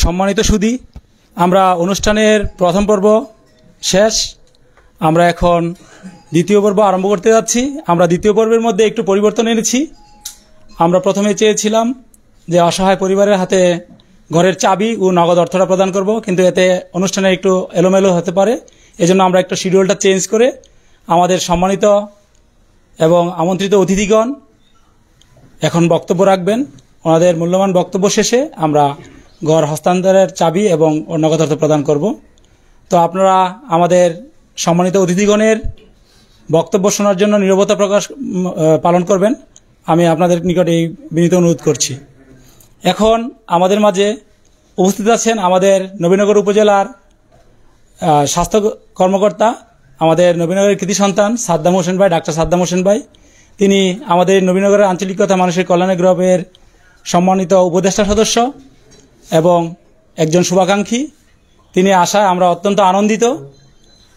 সম্মানিত সুধী, আমরা অনুষ্ঠানের প্রথম পর্ব শেষ, আমরা এখন দ্বিতীয় পর্ব আরম্ভ করতে যাচ্ছি। আমরা দ্বিতীয় পর্বের মধ্যে একটু পরিবর্তন এনেছি। আমরা প্রথমে চেয়েছিলাম যে অসহায় পরিবারের হাতে ঘরের চাবি ও নগদ অর্থটা প্রদান করব, কিন্তু এতে অনুষ্ঠানে একটু এলোমেলো হতে পারে। এজন্য আমরা একটু শিডিউলটা চেঞ্জ করে আমাদের সম্মানিত এবং আমন্ত্রিত অতিথিগণ এখন বক্তব্য রাখবেন। ওনাদের মূল্যবান বক্তব্য শেষে আমরা ঘর হস্তান্তরের চাবি এবং নগদ অর্থ প্রদান করব। তো আপনারা আমাদের সম্মানিত অতিথিগণের বক্তব্য শোনার জন্য নীরবতা পালন করবেন, আমি আপনাদের নিকট এই বিনীত অনুরোধ করছি। এখন আমাদের মাঝে উপস্থিত আছেন আমাদের নবীনগর উপজেলার স্বাস্থ্য কর্মকর্তা, আমাদের নবীনগরের কৃতি সন্তান সাদ্দাম হোসেন ভাই, ডাক্তার সাদ্দাম হোসেন ভাই। তিনি আমাদের নবীনগরের আঞ্চলিকতা মানুষের কল্যাণের গ্রুপের সম্মানিত উপদেষ্টা সদস্য এবং একজন শুভাকাঙ্ক্ষী। তিনি আসায় আমরা অত্যন্ত আনন্দিত।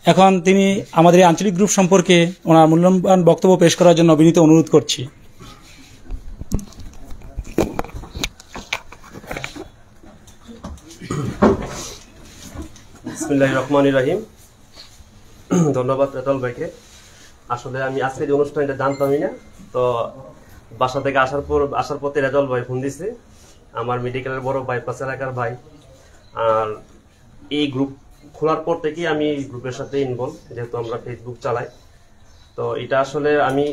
এখন তিনি আমাদের এই আঞ্চলিক গ্রুপ সম্পর্কে ওনার মূল্যবান বক্তব্য পেশ করার জন্য বিনীত অনুরোধ করছি। বিসমিল্লাহির রহমানির রহিম। ধন্যবাদ রেজাল ভাইকে। আসলে আমি আজকে যে অনুষ্ঠানটা জানতামই না, তো বাসা থেকে আসার পথে রেজাল ভাই ফোন দিছে, আমার মেডিকেলের বড় ভাই, প্লাস এলাকার ভাই। আর এই গ্রুপ খোলার পর থেকেই আমি গ্রুপের সাথে ইনভলভ, যেহেতু আমরা ফেসবুক চালাই। তো এটা আসলে আমি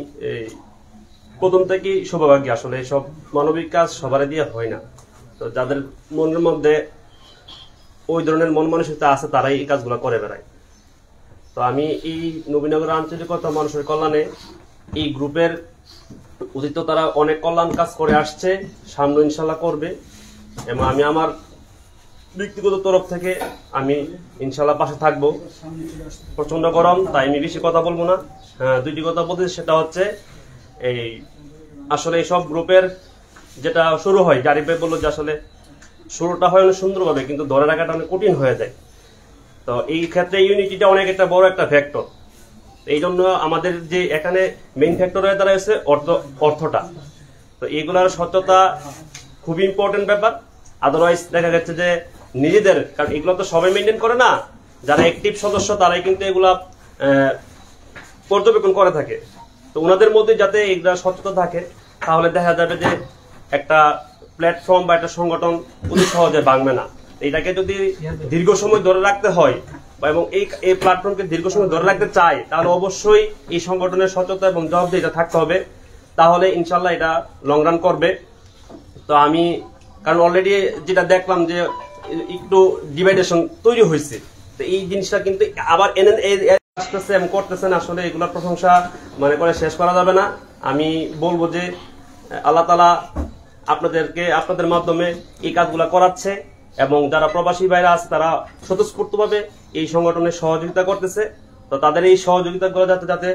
প্রথম থেকেই সৌভাগ্য। আসলে সব মানবিক কাজ সবারই দিয়ে হয় না, তো যাদের মনের মধ্যে ওই ধরনের মন মানসিকতা আছে তারাই এই কাজগুলো করে বেড়ায়। তো আমি এই নবীনগর আঞ্চলিকতা মানুষের কল্যাণে এই গ্রুপের অতীত তারা অনেক কল্যাণ কাজ করে আসছে, সামনে ইনশাল্লাহ করবে। এবং আমি আমার ব্যক্তিগত তরফ থেকে আমি ইনশাল্লাহ পাশে থাকবো। প্রচন্ড গরম, তাই আমি বেশি কথা বলবো না। দুইটি কথা বলতে, সেটা হচ্ছে এই আসলে এইসব গ্রুপের যেটা শুরু হয়, জারিফ ভাই বললো যে আসলে শুরুটা হয় অনেক সুন্দরভাবে, কিন্তু ধরে রাখাটা অনেক কঠিন হয়ে যায়। তো এই ক্ষেত্রে ইউনিটিটা অনেক একটা বড় একটা ফ্যাক্টর। এই জন্য আমাদের যে এখানে মেইন ফ্যাক্টর হয়ে দাঁড়াচ্ছে অর্থটা। তো এইগুলার স্বচ্ছতা খুবই ইম্পর্টেন্ট ব্যাপার। আদারওয়াইজ দেখা যাচ্ছে যে নিজেদের, কারণ এগুলো তো সবাই মেনটেন করে না, যারা অ্যাক্টিভ সদস্য তারাই কিন্তু এগুলা পর্যবেক্ষণ করে থাকে। তো ওনাদের মধ্যে যাতে এগুলা স্বচ্ছতা থাকে, তাহলে দেখা যাবে যে একটা প্ল্যাটফর্ম বা একটা সংগঠন অতি সহজে ভাঙবে না। এটাকে যদি দীর্ঘ সময় ধরে রাখতে হয় এবং এই প্ল্যাটফর্মকে দীর্ঘ সময় ধরে রাখতে চাই, তাহলে অবশ্যই এই সংগঠনের সচেতনতা এবং জবাবদিহিতা থাকতে হবে। তাহলে ইনশাল্লাহ এটা লং রান করবে। তো আমি, কারণ অলরেডি যেটা দেখলাম যে একটু ডিভাইডেশন তৈরি হয়েছে, তো এই জিনিসটা কিন্তু আবার আসতেছে এবং করতেছেন। আসলে এগুলোর প্রশংসা মনে করে শেষ করা যাবে না। আমি বলবো যে আল্লাহ তাআলা আপনাদের মাধ্যমে এই কাজগুলো করাচ্ছে, এবং যারা প্রবাসী ভাইরা আছে তারা স্বতঃস্ফূর্তভাবে এই সংগঠনের সহযোগিতা করতেছে। তো তাদের এই সহযোগিতা করে যাতে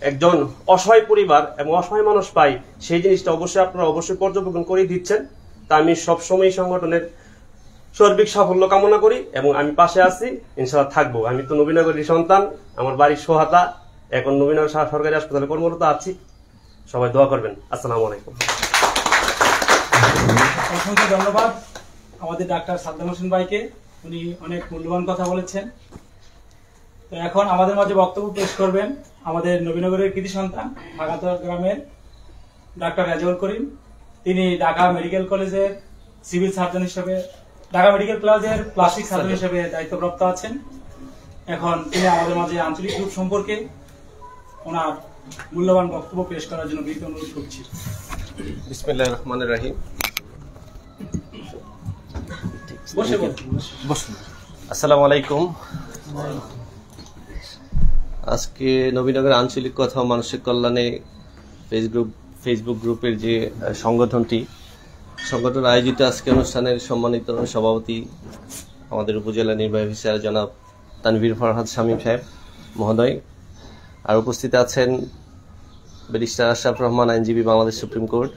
একজন অসহায় পরিবার এবং অসহায় মানুষ পায়, সেই জিনিসটা অবশ্যই আপনারা পর্যবেক্ষণ করে দিচ্ছেন। তা আমি সবসময় এই সংগঠনের সার্বিক সাফল্য কামনা করি এবং আমি পাশে আছি, ইনশাআল্লাহ থাকবো। আমি তো নবীনগরের সন্তান, আমার বাড়ির সোহাতা, এখন নবীনগর সরকারি হাসপাতালে কর্মরত আছি। সবাই দোয়া করবেন। আসসালামু আলাইকুম। অসংখ্য ধন্যবাদ আমাদের ডাক্তার সাদ্দাম হোসেন ভাইকে, উনি অনেক মূল্যবান কথা বলেছেন। তো এখন আমাদের মাঝে বক্তব্য পেশ করবেন আমাদের নবীনগরের কৃতি সন্তান ভাগাতোয়া গ্রামের ডাক্তার রেজাউল করিম। তিনি ঢাকা মেডিকেল কলেজের সিভিল সার্জন হিসেবে, ঢাকা মেডিকেল কলেজের প্লাস্টিক সার্জন হিসেবে দায়িত্বপ্রাপ্ত আছেন। এখন তিনি আমাদের মাঝে আঞ্চলিক গ্রুপ সম্পর্কে ওনার মূল্যবান বক্তব্য পেশ করার জন্য বিনীত অনুরোধ করছি। বিসমিল্লাহির রহমানির রহিম। আসসালামু আলাইকুম। আজকে নবীনগর আঞ্চলিক কথা মানুষের কল্যাণে ফেসবুক গ্রুপের যে সংগঠন আয়োজিত আজকে অনুষ্ঠানের সম্মানিত সভাপতি আমাদের উপজেলা নির্বাহী অফিসার জনাব তানভীর ফরহাদ শামীম সাহেব মহোদয়, আর উপস্থিত আছেন ব্যারিস্টার আশরাফ রহমান, আইনজীবী, বাংলাদেশ সুপ্রিম কোর্ট।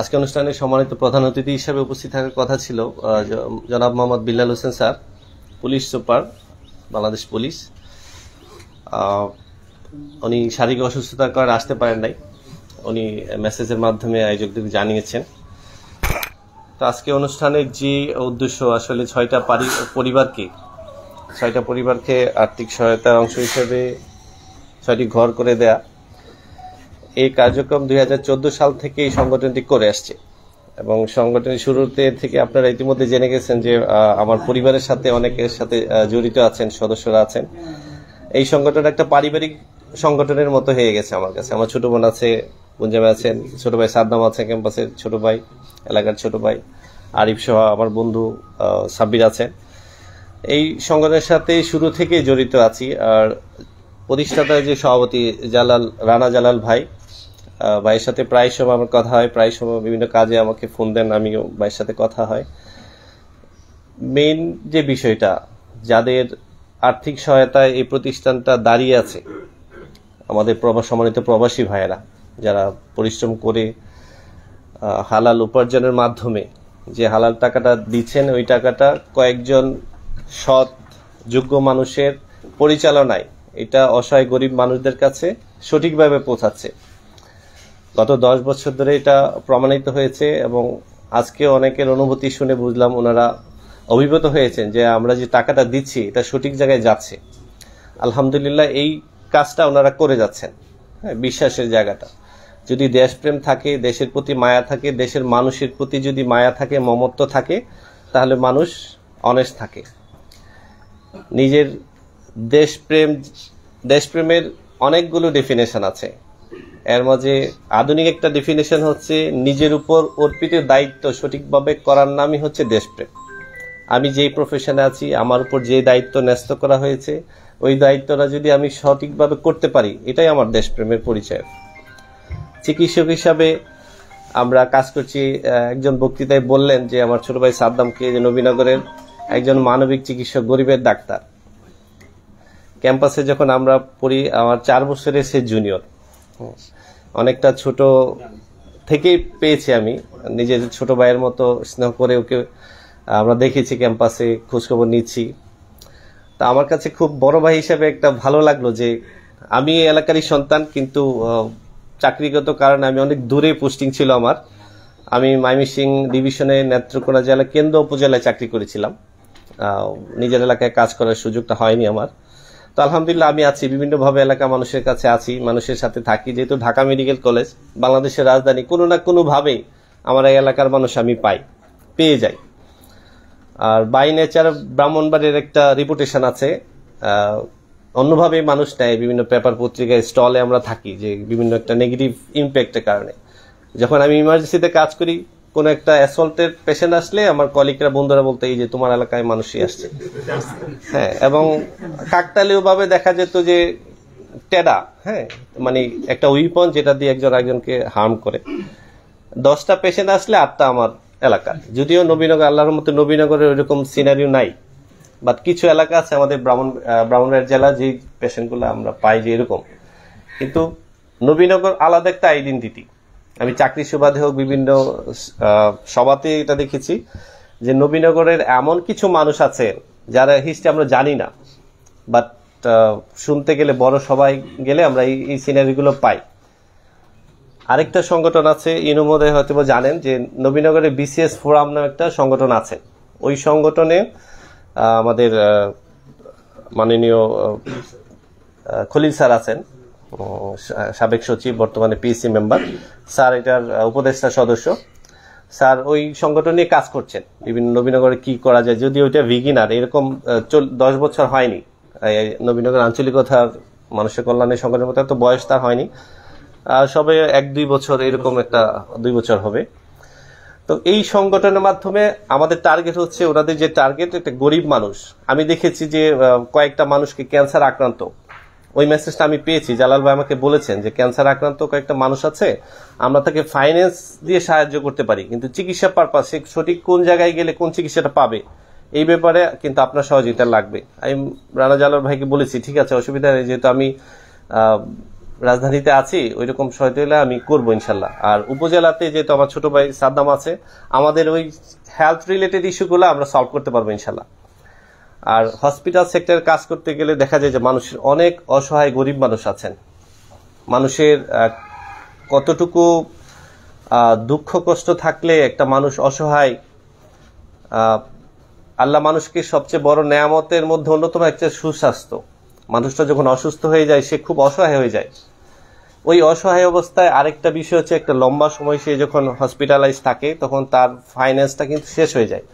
আজকে অনুষ্ঠানের সম্মানিত প্রধান অতিথি হিসেবে উপস্থিত থাকার কথা ছিল জনাব Mohammad Billal Hossain sir, police super, Bangladesh police. উনি শারীরিক অসুস্থতার কারণে আসতে পারেন নাই, উনি মেসেজের মাধ্যমে আয়োজকদের জানিয়েছেন। তো আজকে অনুষ্ঠানের যে উদ্দেশ্য আসলে 6টা পরিবারকে আর্থিক সহায়তার অংশ হিসেবে 6টি ঘর করে দেয়া, এই কার্যক্রম 2014 সাল থেকে এই সংগঠনটি করে আসছে। এবং সংগঠনের শুরুতে থেকে আপনারা ইতিমধ্যে জেনে গেছেন যে আমার পরিবারের সাথে অনেকের সাথে জড়িত আছেন, সদস্যরা আছেন। এই সংগঠন একটা পারিবারিক সংগঠনের মতো হয়ে গেছে আমার কাছে। আমার ছোট বোন আছে, গুঞ্জামে আছেন, ছোট ভাই সাদ্দাম আছে, ক্যাম্পাসের ছোট ভাই, এলাকার ছোট ভাই আরিফ সহ আমার বন্ধু সাব্বির আছেন। এই সংগঠনের সাথে শুরু থেকে জড়িত আছি। আর প্রতিষ্ঠাতা যে সভাপতি রানা জালাল ভাইয়ের সাথে প্রায় সময় আমার কথা হয়, প্রায় সময় বিভিন্ন কাজে আমাকে ফোন দেন, আমিও ভাইয়ের সাথে কথা হয়। মেইন যে বিষয়টা, যাদের আর্থিক সহায়তায় এই প্রতিষ্ঠানটা দাঁড়িয়ে আছে, আমাদের সম্মানিত প্রবাসী ভাইয়েরা যারা পরিশ্রম করে হালাল উপার্জনের মাধ্যমে যে হালাল টাকাটা দিচ্ছেন, ওই টাকাটা কয়েকজন সৎ যোগ্য মানুষের পরিচালনায় এটা অসহায় গরিব মানুষদের কাছে সঠিকভাবে পৌঁছাচ্ছে। গত 10 বছর ধরে এটা প্রমাণিত হয়েছে এবং আজকে অনেকের অনুভূতি শুনে বুঝলাম ওনারা অভিভূত হয়েছেন যে আমরা যে টাকাটা দিচ্ছি এটা সঠিক জায়গায় যাচ্ছে। আলহামদুলিল্লাহ, এই কাজটা ওনারা করে যাচ্ছেন। হ্যাঁ, বিশ্বাসের জায়গাটা যদি দেশপ্রেম থাকে, দেশের প্রতি মায়া থাকে, দেশের মানুষের প্রতি যদি মায়া থাকে, মমত্ব থাকে, তাহলে মানুষ অনেস্ট থাকে। নিজের দেশপ্রেমের অনেকগুলো ডেফিনেশন আছে। এর মাঝে আধুনিক একটা ডেফিনেশন হচ্ছে নিজের উপর অর্পিত দায়িত্ব সঠিকভাবে করার নামই হচ্ছে দেশপ্রেম। আমি যেই প্রফেশনে আছি, আমার উপর যে দায়িত্ব ন্যস্ত করা হয়েছে, ওই দায়িত্বটা যদি আমি সঠিকভাবে করতে পারি, এটাই আমার দেশপ্রেমের পরিচয়। চিকিৎসক হিসাবে আমরা কাজ করছি। একজন বক্তৃতায় বললেন যে আমার ছোট ভাই সাদ্দামকে, যে নবীনগরের একজন মানবিক চিকিৎসক, গরিবের ডাক্তার। ক্যাম্পাসে যখন আমরা পড়ি, আমার 4 বছরের সে জুনিয়র। অনেকটা ছোট থেকেই পেয়েছি, আমি নিজের ছোট ভাইয়ের মতো স্নেহ করে ওকে আমরা দেখেছি, ক্যাম্পাসে খোঁজখবর নিচ্ছি। তা আমার কাছে খুব বড় ভাই হিসেবে একটা ভালো লাগলো যে আমি এলাকারই সন্তান, কিন্তু চাকরিগত কারণে আমি অনেক দূরে পোস্টিং ছিল আমার। আমি ময়মনসিংহ ডিভিশনে নেত্রকোনা জেলা কেন্দ্র উপজেলায় চাকরি করেছিলাম। নিজের এলাকায় কাজ করার সুযোগটা হয়নি আমার। তো আলহামদুলিল্লাহ আমি আছি, বিভিন্নভাবে এলাকা মানুষের কাছে আছি, মানুষের সাথে থাকি। যেহেতু ঢাকা মেডিকেল কলেজ বাংলাদেশের রাজধানী, কোনো না কোনোভাবে আমার এই এলাকার মানুষ আমি পেয়ে যাই। আর বাই নেচার ব্রাহ্মণবাড়ির একটা রিপুটেশন আছে, অন্যভাবে মানুষ নেয়। বিভিন্ন পেপার পত্রিকায় স্টলে আমরা থাকি যে বিভিন্ন একটা নেগেটিভ ইম্প্যাক্টের কারণে। যখন আমি ইমার্জেন্সিতে কাজ করি, কোনো একটা অ্যাসল্টের পেশেন্ট আসলে আমার কলিগরা, বন্ধুরা বলতে, এই যে তোমার এলাকায় মানুষই আসছে। হ্যাঁ, এবং কাকতালীয় ভাবে দেখা যেত যে টেডা, হ্যাঁ, মানে একটা উইপন যেটা দিয়ে একজন একজনকে হার্ম করে। 10টা পেশেন্ট আসলে 8টা আমার এলাকার। যদিও নবীনগর, আল্লাহর মতো নবীনগরের ওইরকম সিনারিও নাই, বাট কিছু এলাকা আছে আমাদের ব্রাহ্মণবাড়িয়া জেলা, যে পেশেন্টগুলো আমরা পাই যে এরকম। কিন্তু নবীনগর আলাদা একটা আইডেন্টিটি। আমি চাকরি সুবাদে হোক, বিভিন্ন সভাতে এটা দেখেছি যে নবীনগরের এমন কিছু মানুষ আছে যারা হিস্ট্রি আমরা জানি না, বাট শুনতে গেলে, বড় সবাই গেলে আমরা এই সিনারিগুলো পাই। আরেকটা সংগঠন আছে, ইনুমোদয় হয়তো জানেন যে নবীনগরে বিসিএস ফোরাম নামে একটা সংগঠন আছে। ওই সংগঠনে আমাদের মাননীয় খলিল স্যার আছেন, সাবেক সচিব, বর্তমানে পিএসসি মেম্বার। স্যার এটার উপদেষ্টা সদস্য। স্যার ওই সংগঠন নিয়ে কাজ করছেন, বিভিন্ন নবীনগরে কি করা যায়। যদিও ওইটা বিগিনার, এরকম 10 বছর হয়নি নবীনগর আঞ্চলিকতার মানুষের কল্যাণের সংগঠনের মতো, তো বয়স তার হয়নি, সবে 1-2 বছর, এরকম একটা 2 বছর হবে। তো এই সংগঠনের মাধ্যমে আমাদের টার্গেট হচ্ছে, ওনাদের যে টার্গেট, একটা গরিব মানুষ। আমি দেখেছি যে কয়েকটা মানুষকে ক্যান্সার আক্রান্ত, ওই মেসেজটা আমি পেয়েছি। জালাল ভাই আমাকে বলেছেন যে ক্যান্সার আক্রান্ত কয়েকটা মানুষ আছে, আমরা তাকে ফাইন্যান্স দিয়ে সাহায্য করতে পারি, কিন্তু চিকিৎসা পারপাস, সে সঠিক কোন জায়গায় গেলে কোন চিকিৎসাটা পাবে, এই ব্যাপারে কিন্তু আপনার সহযোগিতা লাগবে। আমি রানা জালাল ভাইকে বলেছি, ঠিক আছে, অসুবিধা নেই, যেহেতু আমি রাজধানীতে আছি, ওইরকম সহায়তা আমি করবো ইনশাল্লাহ। আর উপজেলাতে যেহেতু আমার ছোট ভাই সাদ্দাম আছে, আমাদের ওই হেলথ রিলেটেড ইস্যুগুলো আমরা সলভ করতে পারবো ইনশাল্লাহ। আর হসপিটাল সেক্টরে কাজ করতে গেলে দেখা যায় যে মানুষের অনেক অসহায় গরিব মানুষ আছেন। মানুষের কতটুকু দুঃখ কষ্ট থাকলে একটা মানুষ অসহায় আল্লাহ মানুষকে সবচেয়ে বড় নেয়ামতের মধ্যে অন্যতম একটা সুস্বাস্থ্য। মানুষটা যখন অসুস্থ হয়ে যায় সে খুব অসহায় হয়ে যায়। ওই অসহায় অবস্থায় আরেকটা বিষয় হচ্ছে একটা লম্বা সময় সে যখন হসপিটালাইজ থাকে তখন তার ফাইন্যান্সটা কিন্তু শেষ হয়ে যায়।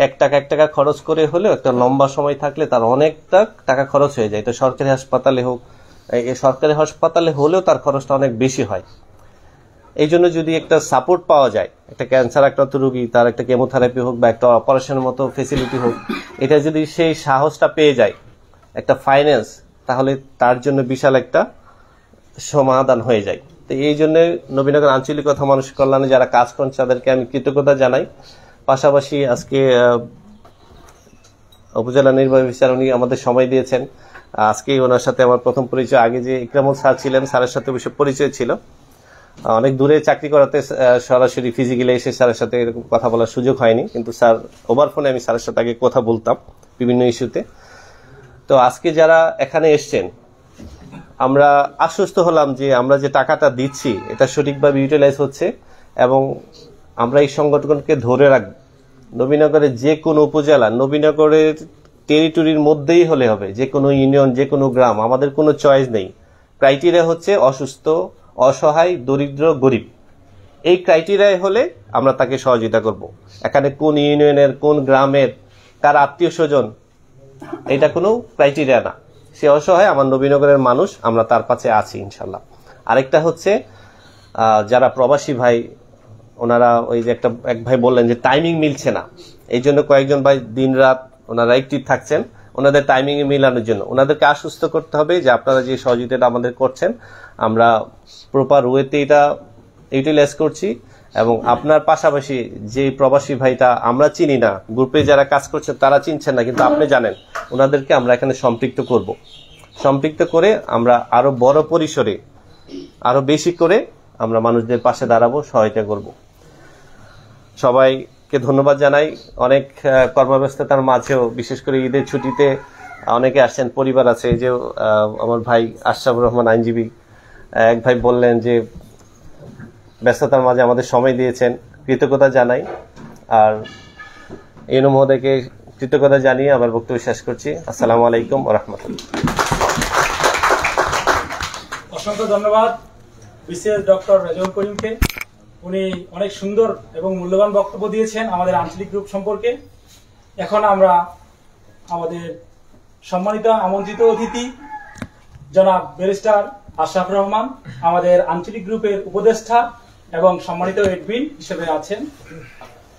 এক টাকা খরচ করে হলেও একটা লম্বা সময় থাকলে তার অনেকটা টাকা খরচ হয়ে যায়। এটা সরকারি হাসপাতালে হোক, সরকারি হাসপাতালে হলেও তার খরচটা অনেক বেশি হয়। এই জন্য যদি একটা সাপোর্ট পাওয়া যায়, একটা ক্যান্সার আক্রান্ত রোগী তার একটা কেমোথেরাপি হোক বা একটা অপারেশনের মতো ফেসিলিটি হোক, এটা যদি সেই সাহসটা পেয়ে যায় একটা ফাইন্যান্স, তাহলে তার জন্য বিশাল একটা সমাধান হয়ে যায়। তো এই জন্য নবীনগর আঞ্চলিকতা মানুষ কল্যাণে যারা কাজ করেন তাদেরকে আমি কৃতজ্ঞতা জানাই। পাশাপাশি আজকে উপজেলা নির্বাহী অফিসার উনি আমাদের সময় দিয়েছেন। আজকে ওনার সাথে আমার প্রথম পরিচয়। আগে যে ইকরামুল স্যার ছিলেন, স্যারের সাথে অবশ্য পরিচয় ছিল। অনেক দূরে চাকরি করাতে সরাসরি ফিজিক্যালি এসে স্যারের সাথে এরকম কথা বলার সুযোগ হয়নি, কিন্তু স্যার ওভার ফোনে আমি স্যারের সাথে আগে কথা বলতাম বিভিন্ন ইস্যুতে। তো আজকে যারা এখানে এসছেন, আমরা আশ্বস্ত হলাম যে আমরা যে টাকাটা দিচ্ছি এটা সঠিকভাবে ইউটিলাইজ হচ্ছে এবং আমরা এই সংগঠনকে ধরে রাখব। নবীনগরের যে কোনো উপজেলা, নবীনগরের টেরিটরির মধ্যেই হলে হবে, যে কোনো ইউনিয়ন, যে কোনো গ্রাম, আমাদের কোনো চয়েস নেই। ক্রাইটেরিয়া হচ্ছে অসুস্থ, অসহায়, দরিদ্র, গরিব। এই ক্রাইটেরিয়ায় হলে আমরা তাকে সহযোগিতা করব। এখানে কোন ইউনিয়নের, কোন গ্রামের, কার আত্মীয় স্বজন, এটা কোনো ক্রাইটেরিয়া না। সে অসহায়, আমার নবীনগরের মানুষ, আমরা তার পাশে আছি ইনশাল্লাহ। আরেকটা হচ্ছে যারা প্রবাসী ভাই, ওনারা ওই যে এক ভাই বললেন যে টাইমিং মিলছে না, এই জন্য কয়েকজন ভাই দিন রাত ওনারা অ্যাক্টিভ থাকছেন ওনাদের টাইমিং এ মিলানোর জন্য। ওনাদেরকে আশ্বস্ত করতে হবে যে আপনারা যে সহযোগিতাটা আমাদের করছেন আমরা প্রপার ওয়েতে এটা ইউটিলাইজ করছি। এবং আপনার পাশাপাশি যে প্রবাসী ভাইটা আমরা চিনি না, গ্রুপে যারা কাজ করছেন তারা চিনছেন না, কিন্তু আপনি জানেন, ওনাদেরকে আমরা এখানে সম্পৃক্ত করব। সম্পৃক্ত করে আমরা আরো বড় পরিসরে, আরো বেশি করে আমরা মানুষদের পাশে দাঁড়াবো, সহায়তা করব। সবাইকে ধন্যবাদ জানাই। অনেক কর্মব্যস্ততার মাঝেও, বিশেষ করে ঈদের ছুটিতে অনেকে আসছেন, পরিবার আছে। এই যে আমার ভাই আশরাফুর রহমান আইনজীবী, এক ভাই বললেন যে ব্যস্ততার মাঝে আমাদের সময় দিয়েছেন, কৃতজ্ঞতা জানাই। আর ইউনু মহোদয়কে কৃতজ্ঞতা জানিয়ে আমার বক্তব্য শেষ করছি। আসসালামু আলাইকুম ওয়া রাহমাতুল্লাহ। অসংখ্য ধন্যবাদ বিসিএস ডক্টর রেজাউল করিমকে। উনি অনেক সুন্দর এবং মূল্যবান বক্তব্য দিয়েছেন আমাদের আঞ্চলিক গ্রুপ সম্পর্কে। এখন আমরা আমাদের সম্মানিত আমন্ত্রিত অতিথি জনাব ব্যারিস্টার আশরাফুর রহমান, আমাদের আঞ্চলিক গ্রুপের উপদেষ্টা এবং সম্মানিত এডমিন হিসেবে আছেন।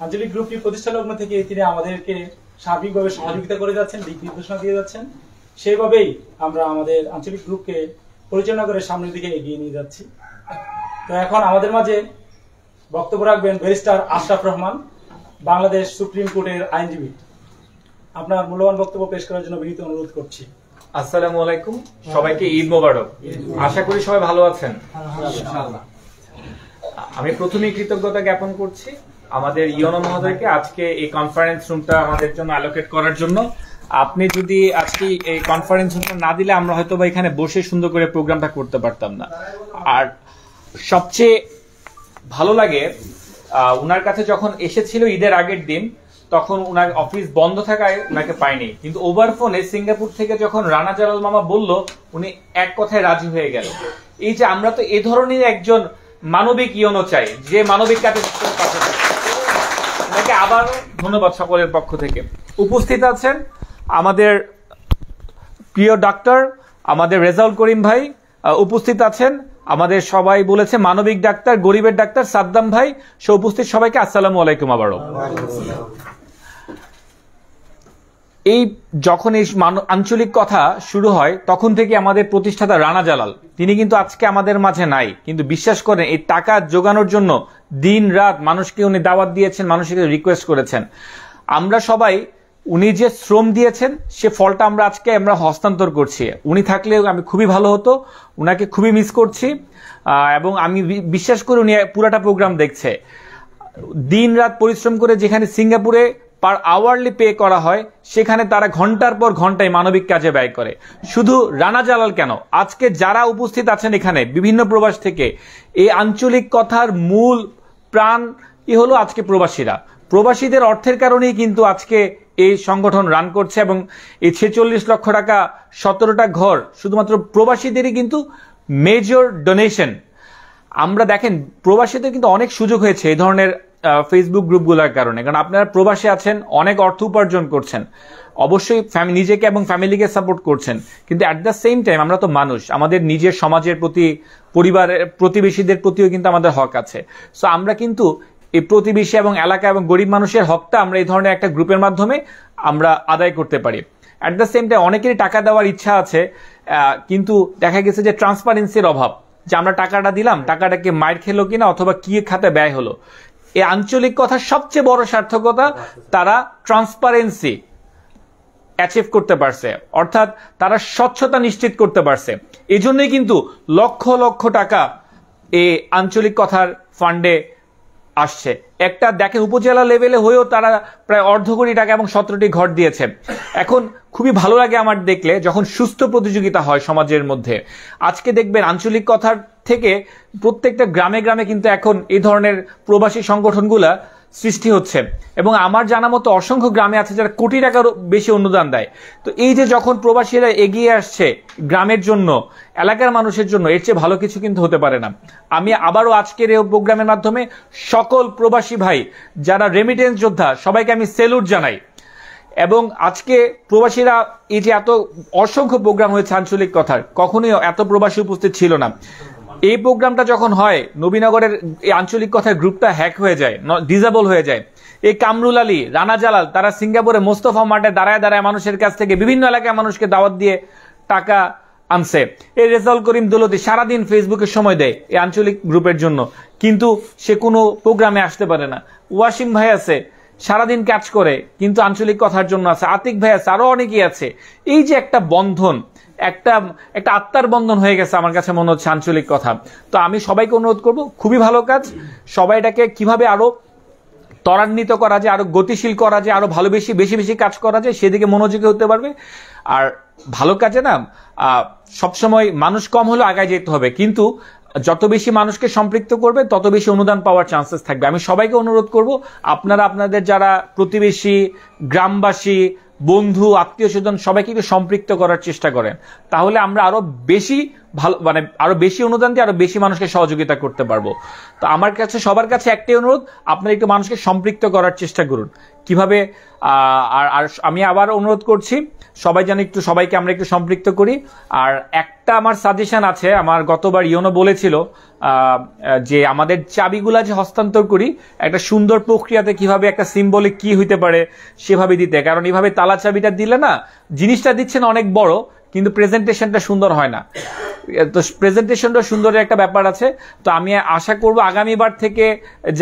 আঞ্চলিক গ্রুপটি প্রতিষ্ঠা লগ্ন থেকে তিনি আমাদেরকে সার্বিকভাবে সহযোগিতা করে যাচ্ছেন, দিক নির্দেশনা দিয়ে যাচ্ছেন। সেইভাবেই আমরা আমাদের আঞ্চলিক গ্রুপকে পরিচালনা করে সামনের দিকে এগিয়ে নিয়ে যাচ্ছি। তো এখন আমাদের মাঝে বক্তব্য রাখবেন ব্যারিস্টার আশরাফ রহমান, বাংলাদেশ সুপ্রিম কোর্টের আইনজীবী। আপনার মূল্যবান বক্তব্য পেশ করার জন্য বিনীত অনুরোধ করছি। আসসালামু আলাইকুম, সবাইকে ঈদ মোবারক। আশা করি সবাই ভালো আছেন। আমি প্রথমেই কৃতজ্ঞতা জ্ঞাপন করছি আমাদের ইউনো মহোদয়কে আজকে এই কনফারেন্স রুমটা আমাদের জন্য অ্যালোকেট করার জন্য। আপনি যদি আজকে এই কনফারেন্স রুমটা না দিলে আমরা হয়তো বা এখানে বসে সুন্দর করে প্রোগ্রামটা করতে পারতাম না। আর সবচেয়ে ভালো লাগে উনার কাছে যখন এসেছিল ঈদের আগের দিন, তখন উনার অফিস বন্ধ থাকায় উনাকে পাইনি, কিন্তু ওভার ফোনে সিঙ্গাপুর থেকে যখন রানা জালাল মামা বলল, উনি এক কথায় রাজি হয়ে গেল। এই যে আমরা তো এ ধরনের একজন মানবিক ইউনো চাই, যে মানবিক কাজে ওনাকে আবার ধন্যবাদ সকলের পক্ষ থেকে। উপস্থিত আছেন আমাদের প্রিয় ডাক্তার আমাদের রেজাউল করিম ভাই, উপস্থিত আছেন আমাদের সবাই বলেছে মানবিক ডাক্তার, গরিবের ডাক্তার সাদ্দাম ভাই, সে উপস্থিত সবাইকে আসসালামু আলাইকুম আবারও। এই যখন এই আঞ্চলিক কথা শুরু হয় তখন থেকে আমাদের প্রতিষ্ঠাতা রানা জালাল, তিনি কিন্তু আজকে আমাদের মাঝে নাই, কিন্তু বিশ্বাস করেন এই টাকা জোগানোর জন্য দিন রাত মানুষকে উনি দাওয়াত দিয়েছেন, মানুষকে রিকোয়েস্ট করেছেন। আমরা সবাই উনি যে শ্রম দিয়েছেন সে ফলটা আমরা হস্তান্তর করছি। উনি থাকলে আমি খুবই ভালো হতো, উনাকে খুবই মিস করছি এবং আমি বিশ্বাস করি উনি পুরাটা প্রোগ্রাম দেখছে। দিন রাত পরিশ্রম করে যেখানে সিঙ্গাপুরে পার আওয়ারলি পে করা হয়, সেখানে তারা ঘন্টার পর ঘন্টায় মানবিক কাজে ব্যয় করে। শুধু রানা জালাল কেন, আজকে যারা উপস্থিত আছেন এখানে বিভিন্ন প্রবাস থেকে, এই আঞ্চলিক কথার মূল প্রাণ হলো আজকে প্রবাসীরা। প্রবাসীদের অর্থের কারণেই কিন্তু আজকে এই সংগঠন রান করছে, এবং এই 46 লক্ষ টাকা 17টা ঘর শুধুমাত্র প্রবাসীদেরই কিন্তু মেজর ডোনেশন। আমরা দেখেন প্রবাসীদের কিন্তু অনেক সুযোগ হয়েছে এই ধরনের ফেসবুক গ্রুপগুলোর কারণে, কারণ আপনারা প্রবাসে আছেন, অনেক অর্থ উপার্জন করছেন, অবশ্যই নিজেকে এবং ফ্যামিলিকে সাপোর্ট করছেন, কিন্তু অ্যাট দ্য সেম টাইম আমরা তো মানুষ, আমাদের নিজের সমাজের প্রতি, পরিবারের প্রতিবেশীদের প্রতিও কিন্তু আমাদের হক আছে। সো আমরা কিন্তু এই প্রতিবেশী এবং এলাকা এবং গরিব মানুষের হকটা আমরা এই ধরনের একটা গ্রুপের মাধ্যমে আমরা আদায় করতে পারি। অ্যাট দ্য সেম টাইম অনেকেরই টাকা দেওয়ার ইচ্ছা আছে, কিন্তু দেখা গেছে যে ট্রান্সপারেন্সির অভাব, যে আমরা টাকাটা দিলাম, টাকাটাকে মাইর খেলো কিনা অথবা কি খাতে ব্যয় হলো। এই আঞ্চলিক কথার সবচেয়ে বড় সার্থকতা, তারা ট্রান্সপারেন্সি অ্যাচিভ করতে পারছে, অর্থাৎ তারা স্বচ্ছতা নিশ্চিত করতে পারছে। এই জন্যই কিন্তু লক্ষ লক্ষ টাকা এই আঞ্চলিক কথার ফান্ডে আসছে। একটা দেখেন উপজেলা লেভেলে হয়েও তারা প্রায় অর্ধ কোটি টাকা এবং 17টি ঘর দিয়েছে। এখন খুবই ভালো লাগে আমার দেখলে যখন সুস্থ প্রতিযোগিতা হয় সমাজের মধ্যে। আজকে দেখবেন আঞ্চলিক কথার থেকে প্রত্যেকটা গ্রামে গ্রামে কিন্তু এখন এই ধরনের প্রবাসী সংগঠনগুলা সৃষ্টি হচ্ছে, এবং আমার জানা মতো অসংখ্য গ্রামে আছে যারা কোটি টাকার বেশি অনুদান দেয়। তো এই যে যখন প্রবাসীরা এগিয়ে আসছে গ্রামের জন্য, এলাকার মানুষের জন্য, এর চেয়ে ভালো কিছু কিন্তু হতে পারে না। আমি আবারও আজকের এই প্রোগ্রামের মাধ্যমে সকল প্রবাসী ভাই যারা রেমিটেন্স যোদ্ধা সবাইকে আমি সেলুট জানাই। এবং আজকে প্রবাসীরা এই যে এত অসংখ্য প্রোগ্রাম হয়েছে আঞ্চলিক কথার, কখনোই এত প্রবাসী উপস্থিত ছিল না। এই প্রোগ্রামটা যখন হয়, নবীনগরের এই আঞ্চলিক কথার গ্রুপটা হ্যাক হয়ে যায়, ডিসেবল হয়ে যায়। এই কামরুল আলী, রানা জালাল, তারা সিঙ্গাপুরে মোস্তফা মার্টে দাঁড়ায় দাঁড়ায় মানুষের কাছ থেকে বিভিন্ন এলাকায় মানুষকে দাওয়াত দিয়ে টাকা আনছে। এই রেজাউল করিম দৌলতি সারাদিন ফেসবুকে সময় দেয় এই আঞ্চলিক গ্রুপের জন্য, কিন্তু সে কোনো প্রোগ্রামে আসতে পারে না। ওয়াসিম ভাই আছে, সারাদিন কাজ করে কিন্তু আঞ্চলিক কথার জন্য আছে। আতিক ভাই আছে, আরো অনেকেই আছে। এই যে একটা বন্ধন, একটা আত্মার বন্ধন হয়ে গেছে আমার কাছে মনে হচ্ছে আঞ্চলিক কথা। তো আমি সবাইকে অনুরোধ করব, খুবই ভালো কাজ, সবাইটাকে কিভাবে আরো ত্বরান্বিত করা যায়, আরো গতিশীল করা যায়, আরো ভালো বেশি বেশি কাজ করা যায় সেদিকে মনোযোগী হতে পারবে। আর ভালো কাজে না সবসময় মানুষ কম হলেও আগায় যেতে হবে, কিন্তু যত বেশি মানুষকে সম্পৃক্ত করবে তত বেশি অনুদান পাওয়ার চান্সেস থাকবে। আমি সবাইকে অনুরোধ করব, আপনারা আপনাদের যারা প্রতিবেশী, গ্রামবাসী, বন্ধু, আত্মীয় স্বজন সবাইকে একটু সম্পৃক্ত করার চেষ্টা করেন, তাহলে আমরা আরো বেশি ভালো, মানে আরো বেশি অনুদান দিয়ে আরো বেশি মানুষকে সহযোগিতা করতে পারবো। তো আমার কাছে সবার কাছে একটাই অনুরোধ, আপনারা একটু মানুষকে সম্পৃক্ত করার চেষ্টা করুন। কিভাবে আর আমি আবার অনুরোধ করছি সবাই যেন একটু, সবাইকে আমরা একটু সম্পৃক্ত করি। আর একটা আমার সাজেশন আছে, আমার গতবার ইয়োনো বলেছিল যে আমাদের চাবিগুলা যে হস্তান্তর করি একটা সুন্দর প্রক্রিয়াতে কিভাবে একটা সিম্বলিক কি হইতে পারে সেভাবে দিতে, কারণ এইভাবে তালা চাবিটা দিলে না জিনিসটা দিচ্ছেন অনেক বড় কিন্তু প্রেজেন্টেশনটা সুন্দর হয় না। তো প্রেজেন্টেশনটা সুন্দরের একটা ব্যাপার আছে। তো আমি আশা করব আগামীবার থেকে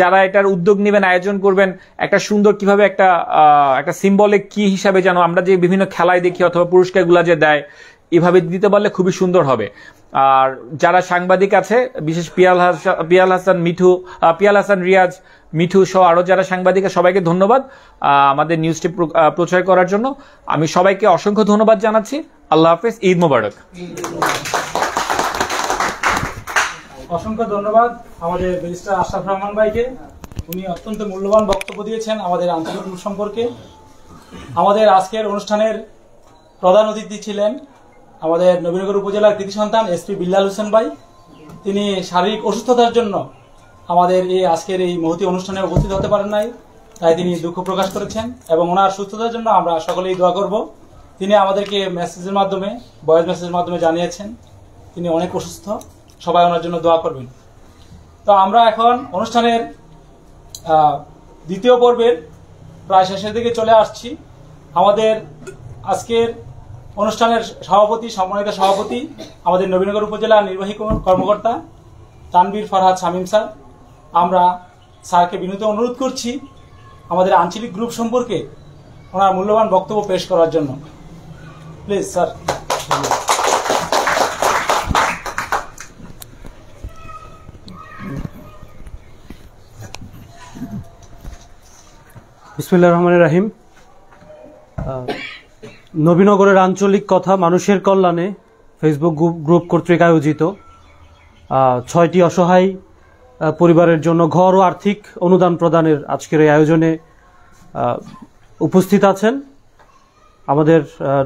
যারা এটার উদ্যোগ নেবেন, আয়োজন করবেন, একটা সুন্দর কিভাবে একটা সিম্বলিক কি হিসাবে যেন আমরা যে বিভিন্ন খেলায় দেখি অথবা পুরস্কারগুলা যে দেয় এভাবে দিতে পারলে খুবই সুন্দর হবে। আর যারা সাংবাদিক আছে, বিশেষ পিয়াল হাসান রিয়াজ, মিঠু সহ আরো যারা সাংবাদিক, সবাইকে ধন্যবাদ আমাদের নিউজটি প্রচার করার জন্য। আমি সবাইকে অসংখ্য ধন্যবাদ জানাচ্ছি। আল্লাহ হাফেজ, ঈদ মোবারক। অসংখ্য ধন্যবাদ আমাদের ব্যারিস্টার আশরাফ রহমান ভাইকে, উনি অত্যন্ত মূল্যবান বক্তব্য দিয়েছেন আমাদের আঞ্চলিক গ্রুপ সম্পর্কে। আমাদের আজকের অনুষ্ঠানের প্রধান অতিথি ছিলেন আমাদের নবীনগর উপজেলার কৃতি সন্তান এসপি বিল্লাল হোসেন ভাই। তিনি শারীরিক অসুস্থতার জন্য আমাদের এই আজকের এই মহতি অনুষ্ঠানে উপস্থিত হতে পারেন নাই, তাই তিনি দুঃখ প্রকাশ করেছেন এবং ওনার সুস্থতার জন্য আমরা সকলেই দোয়া করব। তিনি আমাদেরকে মেসেজের মাধ্যমে, ভয়েস মেসেজের মাধ্যমে জানিয়েছেন তিনি অনেক অসুস্থ, সবাই ওনার জন্য দোয়া করবেন। তো আমরা এখন অনুষ্ঠানের দ্বিতীয় পর্বের প্রায় শেষের দিকে চলে আসছি। আমাদের আজকের অনুষ্ঠানের সম্মানিত সভাপতি আমাদের নবীনগর উপজেলা নির্বাহী কর্মকর্তা তানভীর ফরহাদ শামীম স্যার। আমরা স্যারকে বিনীত অনুরোধ করছি আমাদের আঞ্চলিক গ্রুপ সম্পর্কে ওনার মূল্যবান বক্তব্য পেশ করার জন্য। Please sir. বিসমিল্লাহির রহমানির রহিম। নবীনগরের আঞ্চলিক কথা মানুষের কল্যাণে ফেসবুক গ্রুপ কর্তৃক আয়োজিত 6টি অসহায় পরিবারের জন্য ঘর ও আর্থিক অনুদান প্রদানের আজকের এই আয়োজনে উপস্থিত আছেন আমাদের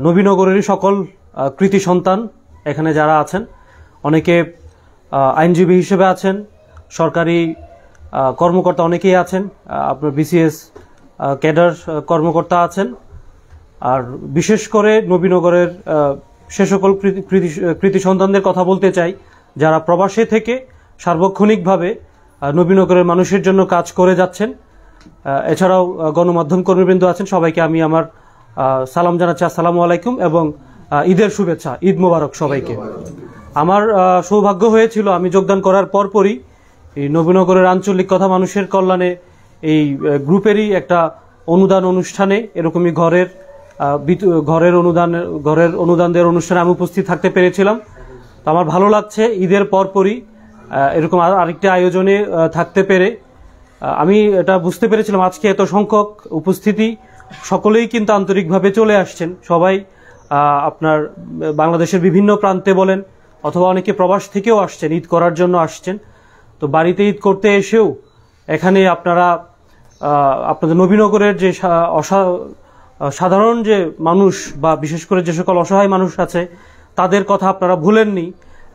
নবীনগরেরই সকল কৃতি সন্তান এখানে যারা আছেন, অনেকে আইনজীবী হিসেবে আছেন, সরকারি কর্মকর্তা অনেকেই আছেন, আপনার বিসিএস ক্যাডার কর্মকর্তা আছেন। আর বিশেষ করে নবীনগরের সে সকল কৃতি সন্তানদের কথা বলতে চাই যারা প্রবাসে থেকে সার্বক্ষণিকভাবে নবীনগরের মানুষের জন্য কাজ করে যাচ্ছেন। এছাড়াও গণমাধ্যম কর্মীবৃন্দ আছেন, সবাইকে আমি আমার সালাম জানাচ্ছি, আসসালামু আলাইকুম, এবং ঈদের শুভেচ্ছা, ঈদ মোবারক সবাইকে। আমার সৌভাগ্য হয়েছিল আমি যোগদান করার পরপরই এই নবীনগরের আঞ্চলিক কথা মানুষের কল্যাণে এই গ্রুপেরই একটা অনুদান অনুষ্ঠানে, এরকমই ঘরের অনুদান দেওয়ার অনুষ্ঠানে আমি উপস্থিত থাকতে পেরেছিলাম। তো আমার ভালো লাগছে ঈদের পরপরই এরকম আরেকটি আয়োজনে থাকতে পেরে। আমি এটা বুঝতে পেরেছিলাম আজকে এত সংখ্যক উপস্থিতি, সকলেই কিন্তু আন্তরিকভাবে চলে আসছেন। সবাই আপনার বাংলাদেশের বিভিন্ন প্রান্তে বলেন অথবা অনেকে প্রবাস থেকেও আসছেন, ঈদ করার জন্য আসছেন। তো বাড়িতে ঈদ করতে এসেও এখানে আপনারা আপনাদের নবীনগরের যে সাধারণ যে মানুষ বা বিশেষ করে যে সকল অসহায় মানুষ আছে তাদের কথা আপনারা ভুলেননি,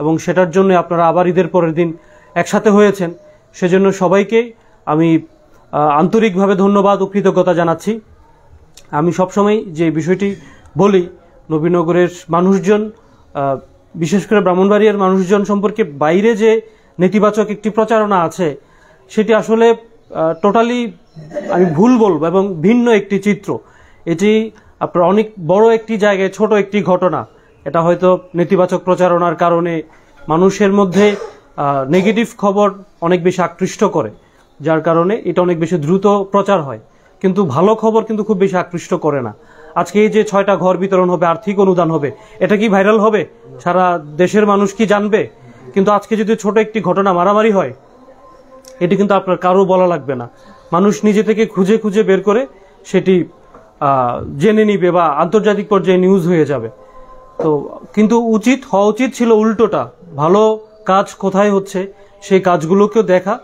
এবং সেটার জন্য আপনারা আবার ঈদের পরের দিন একসাথে হয়েছেন। সেজন্য সবাইকে আমি আন্তরিকভাবে ধন্যবাদ ও কৃতজ্ঞতা জানাচ্ছি। আমি সবসময় যে বিষয়টি বলি, নবীনগরের মানুষজন, বিশেষ করে ব্রাহ্মণবাড়িয়ার মানুষজন সম্পর্কে বাইরে যে নেতিবাচক একটি প্রচারণা আছে সেটি আসলে টোটালি আমি ভুল বলবো এবং ভিন্ন একটি চিত্র। এটি আপনার অনেক বড় একটি জায়গায় ছোট একটি ঘটনা। এটা হয়তো নেতিবাচক প্রচারণার কারণে মানুষের মধ্যে নেগেটিভ খবর অনেক বেশি আকৃষ্ট করে, যার কারণে এটা অনেক বেশি দ্রুত প্রচার হয়, কিন্তু ভালো খবর কিন্তু খুব বেশি আকৃষ্ট করে না। আজকে এই যে 6টা ঘর বিতরণ হবে, আর্থিক অনুদান হবে, এটা কি ভাইরাল হবে? সারা দেশের মানুষ কি জানবে? কিন্তু আজকে যদি ছোট একটি ঘটনা মারামারি হয়, এটি কিন্তু আপনার কারো বলা লাগবে না, মানুষ নিজে থেকে খুঁজে খুঁজে বের করে সেটি জেনে নিবে বা আন্তর্জাতিক পর্যায়ে নিউজ হয়ে যাবে। তো কিন্তু হওয়া উচিত ছিল উল্টোটা, ভালো কাজ কোথায় হচ্ছে সেই কাজগুলোকেও দেখা,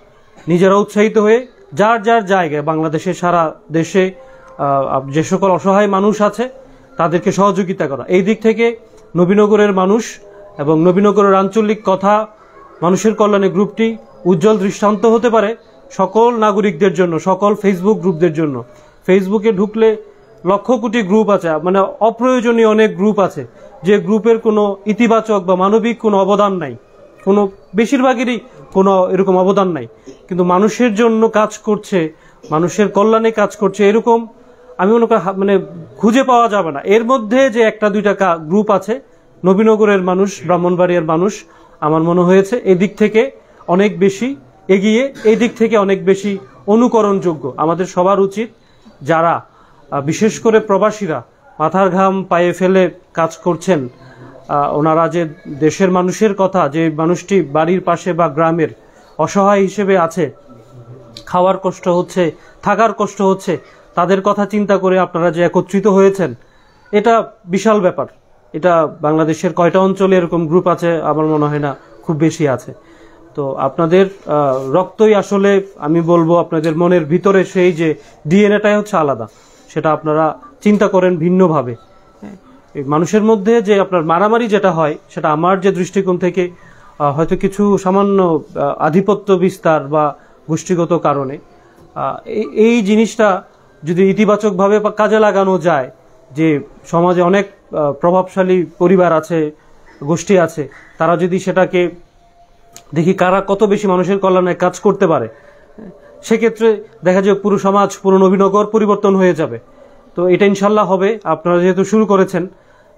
নিজেরা উৎসাহিত হয়ে যার যার জায়গায় বাংলাদেশের সারা দেশে যে সকল অসহায় মানুষ আছে তাদেরকে সহযোগিতা করা। এই দিক থেকে নবীনগরের মানুষ এবং নবীনগরের আঞ্চলিক কথা মানুষের কল্যাণে গ্রুপটি উজ্জ্বল দৃষ্টান্ত হতে পারে সকল নাগরিকদের জন্য, সকল ফেসবুক গ্রুপদের জন্য। ফেসবুকে ঢুকলে লক্ষ কোটি গ্রুপ আছে, মানে অপ্রয়োজনীয় অনেক গ্রুপ আছে যে গ্রুপের কোনো ইতিবাচক বা মানবিক কোনো অবদান নাই, কোনো বেশিরভাগেরই কোনো এরকম অবদান নাই, কিন্তু মানুষের জন্য কাজ করছে, মানুষের কল্যাণে কাজ করছে, এরকম আমি মনে করি মানে খুঁজে পাওয়া যাবে না। এর মধ্যে যে 1-2টা গ্রুপ আছে, নবীনগরের মানুষ, ব্রাহ্মণবাড়িয়ার মানুষ, আমার মনে হয়েছে এই দিক থেকে অনেক বেশি এগিয়ে, এই দিক থেকে অনেক বেশি অনুকরণযোগ্য। আমাদের সবার উচিত, যারা বিশেষ করে প্রবাসীরা মাথার ঘাম পায়ে ফেলে কাজ করছেন, ওনারা যে দেশের মানুষের কথা, যে মানুষটি বাড়ির পাশে বা গ্রামের অসহায় হিসেবে আছে, খাওয়ার কষ্ট হচ্ছে, থাকার কষ্ট হচ্ছে, তাদের কথা চিন্তা করে আপনারা যে একত্রিত হয়েছেন, এটা বিশাল ব্যাপার। এটা বাংলাদেশের কয়টা অঞ্চলে এরকম গ্রুপ আছে আমার মনে হয় না খুব বেশি আছে। তো আপনাদের রক্তই আসলে আমি বলবো আপনাদের মনের ভিতরে সেই যে ডিএনএটাই হচ্ছে আলাদা, সেটা আপনারা চিন্তা করেন ভিন্নভাবে। মানুষের মধ্যে যে আপনার মারামারি যেটা হয়, সেটা আমার যে দৃষ্টিকোণ থেকে হয়তো কিছু সামান্য আধিপত্য বিস্তার বা গোষ্ঠীগত কারণে, এই জিনিসটা যদি ইতিবাচকভাবে কাজে লাগানো যায়, যে সমাজে অনেক প্রভাবশালী পরিবার আছে, গোষ্ঠী আছে, তারা যদি সেটাকে দেখি কারা কত বেশি মানুষের কল্যাণে কাজ করতে পারে, সেক্ষেত্রে দেখা যায় পুরো সমাজ, পুরো নবীনগর পরিবর্তন হয়ে যাবে। তো এটা ইনশাল্লাহ হবে, আপনারা যেহেতু শুরু করেছেন।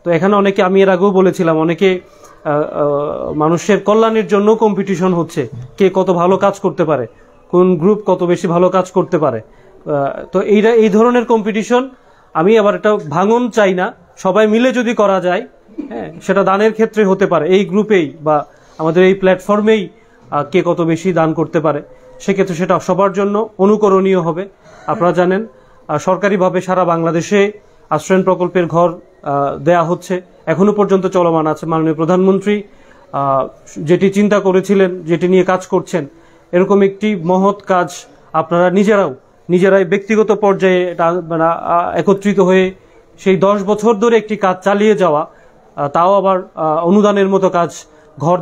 তো এখানে অনেকে, আমি এর আগেও বলেছিলাম, অনেকে মানুষের কল্যাণের জন্য কম্পিটিশন হচ্ছে, কে কত ভালো কাজ করতে পারে, কোন গ্রুপ কত বেশি ভালো কাজ করতে পারে। তো এই ধরনের কম্পিটিশন আমি আবার এটা ভাঙন চাই না, সবাই মিলে যদি করা যায়, হ্যাঁ, সেটা দানের ক্ষেত্রে হতে পারে, এই গ্রুপেই বা আমাদের এই প্ল্যাটফর্মেই কে কত বেশি দান করতে পারে, সেক্ষেত্রে সেটা সবার জন্য অনুকরণীয় হবে। আপনারা জানেন সরকারিভাবে সারা বাংলাদেশে আশ্রয়ণ প্রকল্পের ঘর দেয়া হচ্ছে, এখনো পর্যন্ত চলমান আছে। মাননীয় প্রধানমন্ত্রী যেটি চিন্তা করেছিলেন, যেটি নিয়ে কাজ করছেন, এরকম একটি মহৎ কাজ আপনারা নিজেরাও নিজেরাই ব্যক্তিগত পর্যায়ে এটা মানে একত্রিত হয়ে সেই 10 বছর ধরে একটি কাজ চালিয়ে যাওয়া, তাও আবার অনুদানের মতো কাজ, ঘর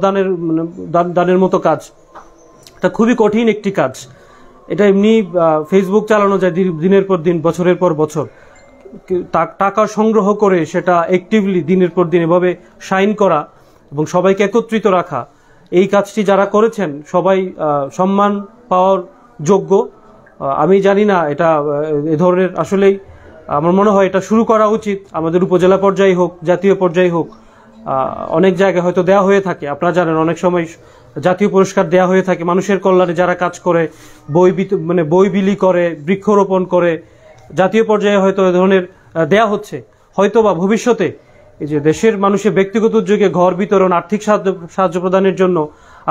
দানের মতো কাজ, এটা খুবই কঠিন একটি কাজ। এটা এমনি ফেসবুক চালানো যায় দিনের পর দিন, বছরের পর বছর। টাকা সংগ্রহ করে সেটা অ্যাক্টিভলি দিনের পর দিন এভাবে শাইন করা এবং সবাইকে একত্রিত রাখা, এই কাজটি যারা করেছেন সবাই সম্মান পাওয়ার যোগ্য। আমি জানি না এটা এ ধরনের, আসলেই আমার মনে হয় এটা শুরু করা উচিত, আমাদের উপজেলা পর্যায়ে হোক, জাতীয় পর্যায়ে হোক। অনেক জায়গায় হয়তো দেওয়া হয়ে থাকে, আপনারা জানেন অনেক সময় জাতীয় পুরস্কার দেওয়া হয়ে থাকে মানুষের কল্যাণে যারা কাজ করে, বই বিলি করে, বৃক্ষরোপণ করে, জাতীয় পর্যায়ে হয়তো এ ধরনের দেয়া হচ্ছে। হয়তো বা ভবিষ্যতে এই যে দেশের মানুষের ব্যক্তিগত উদ্যোগে ঘর বিতরণ, আর্থিক সাহায্য প্রদানের জন্য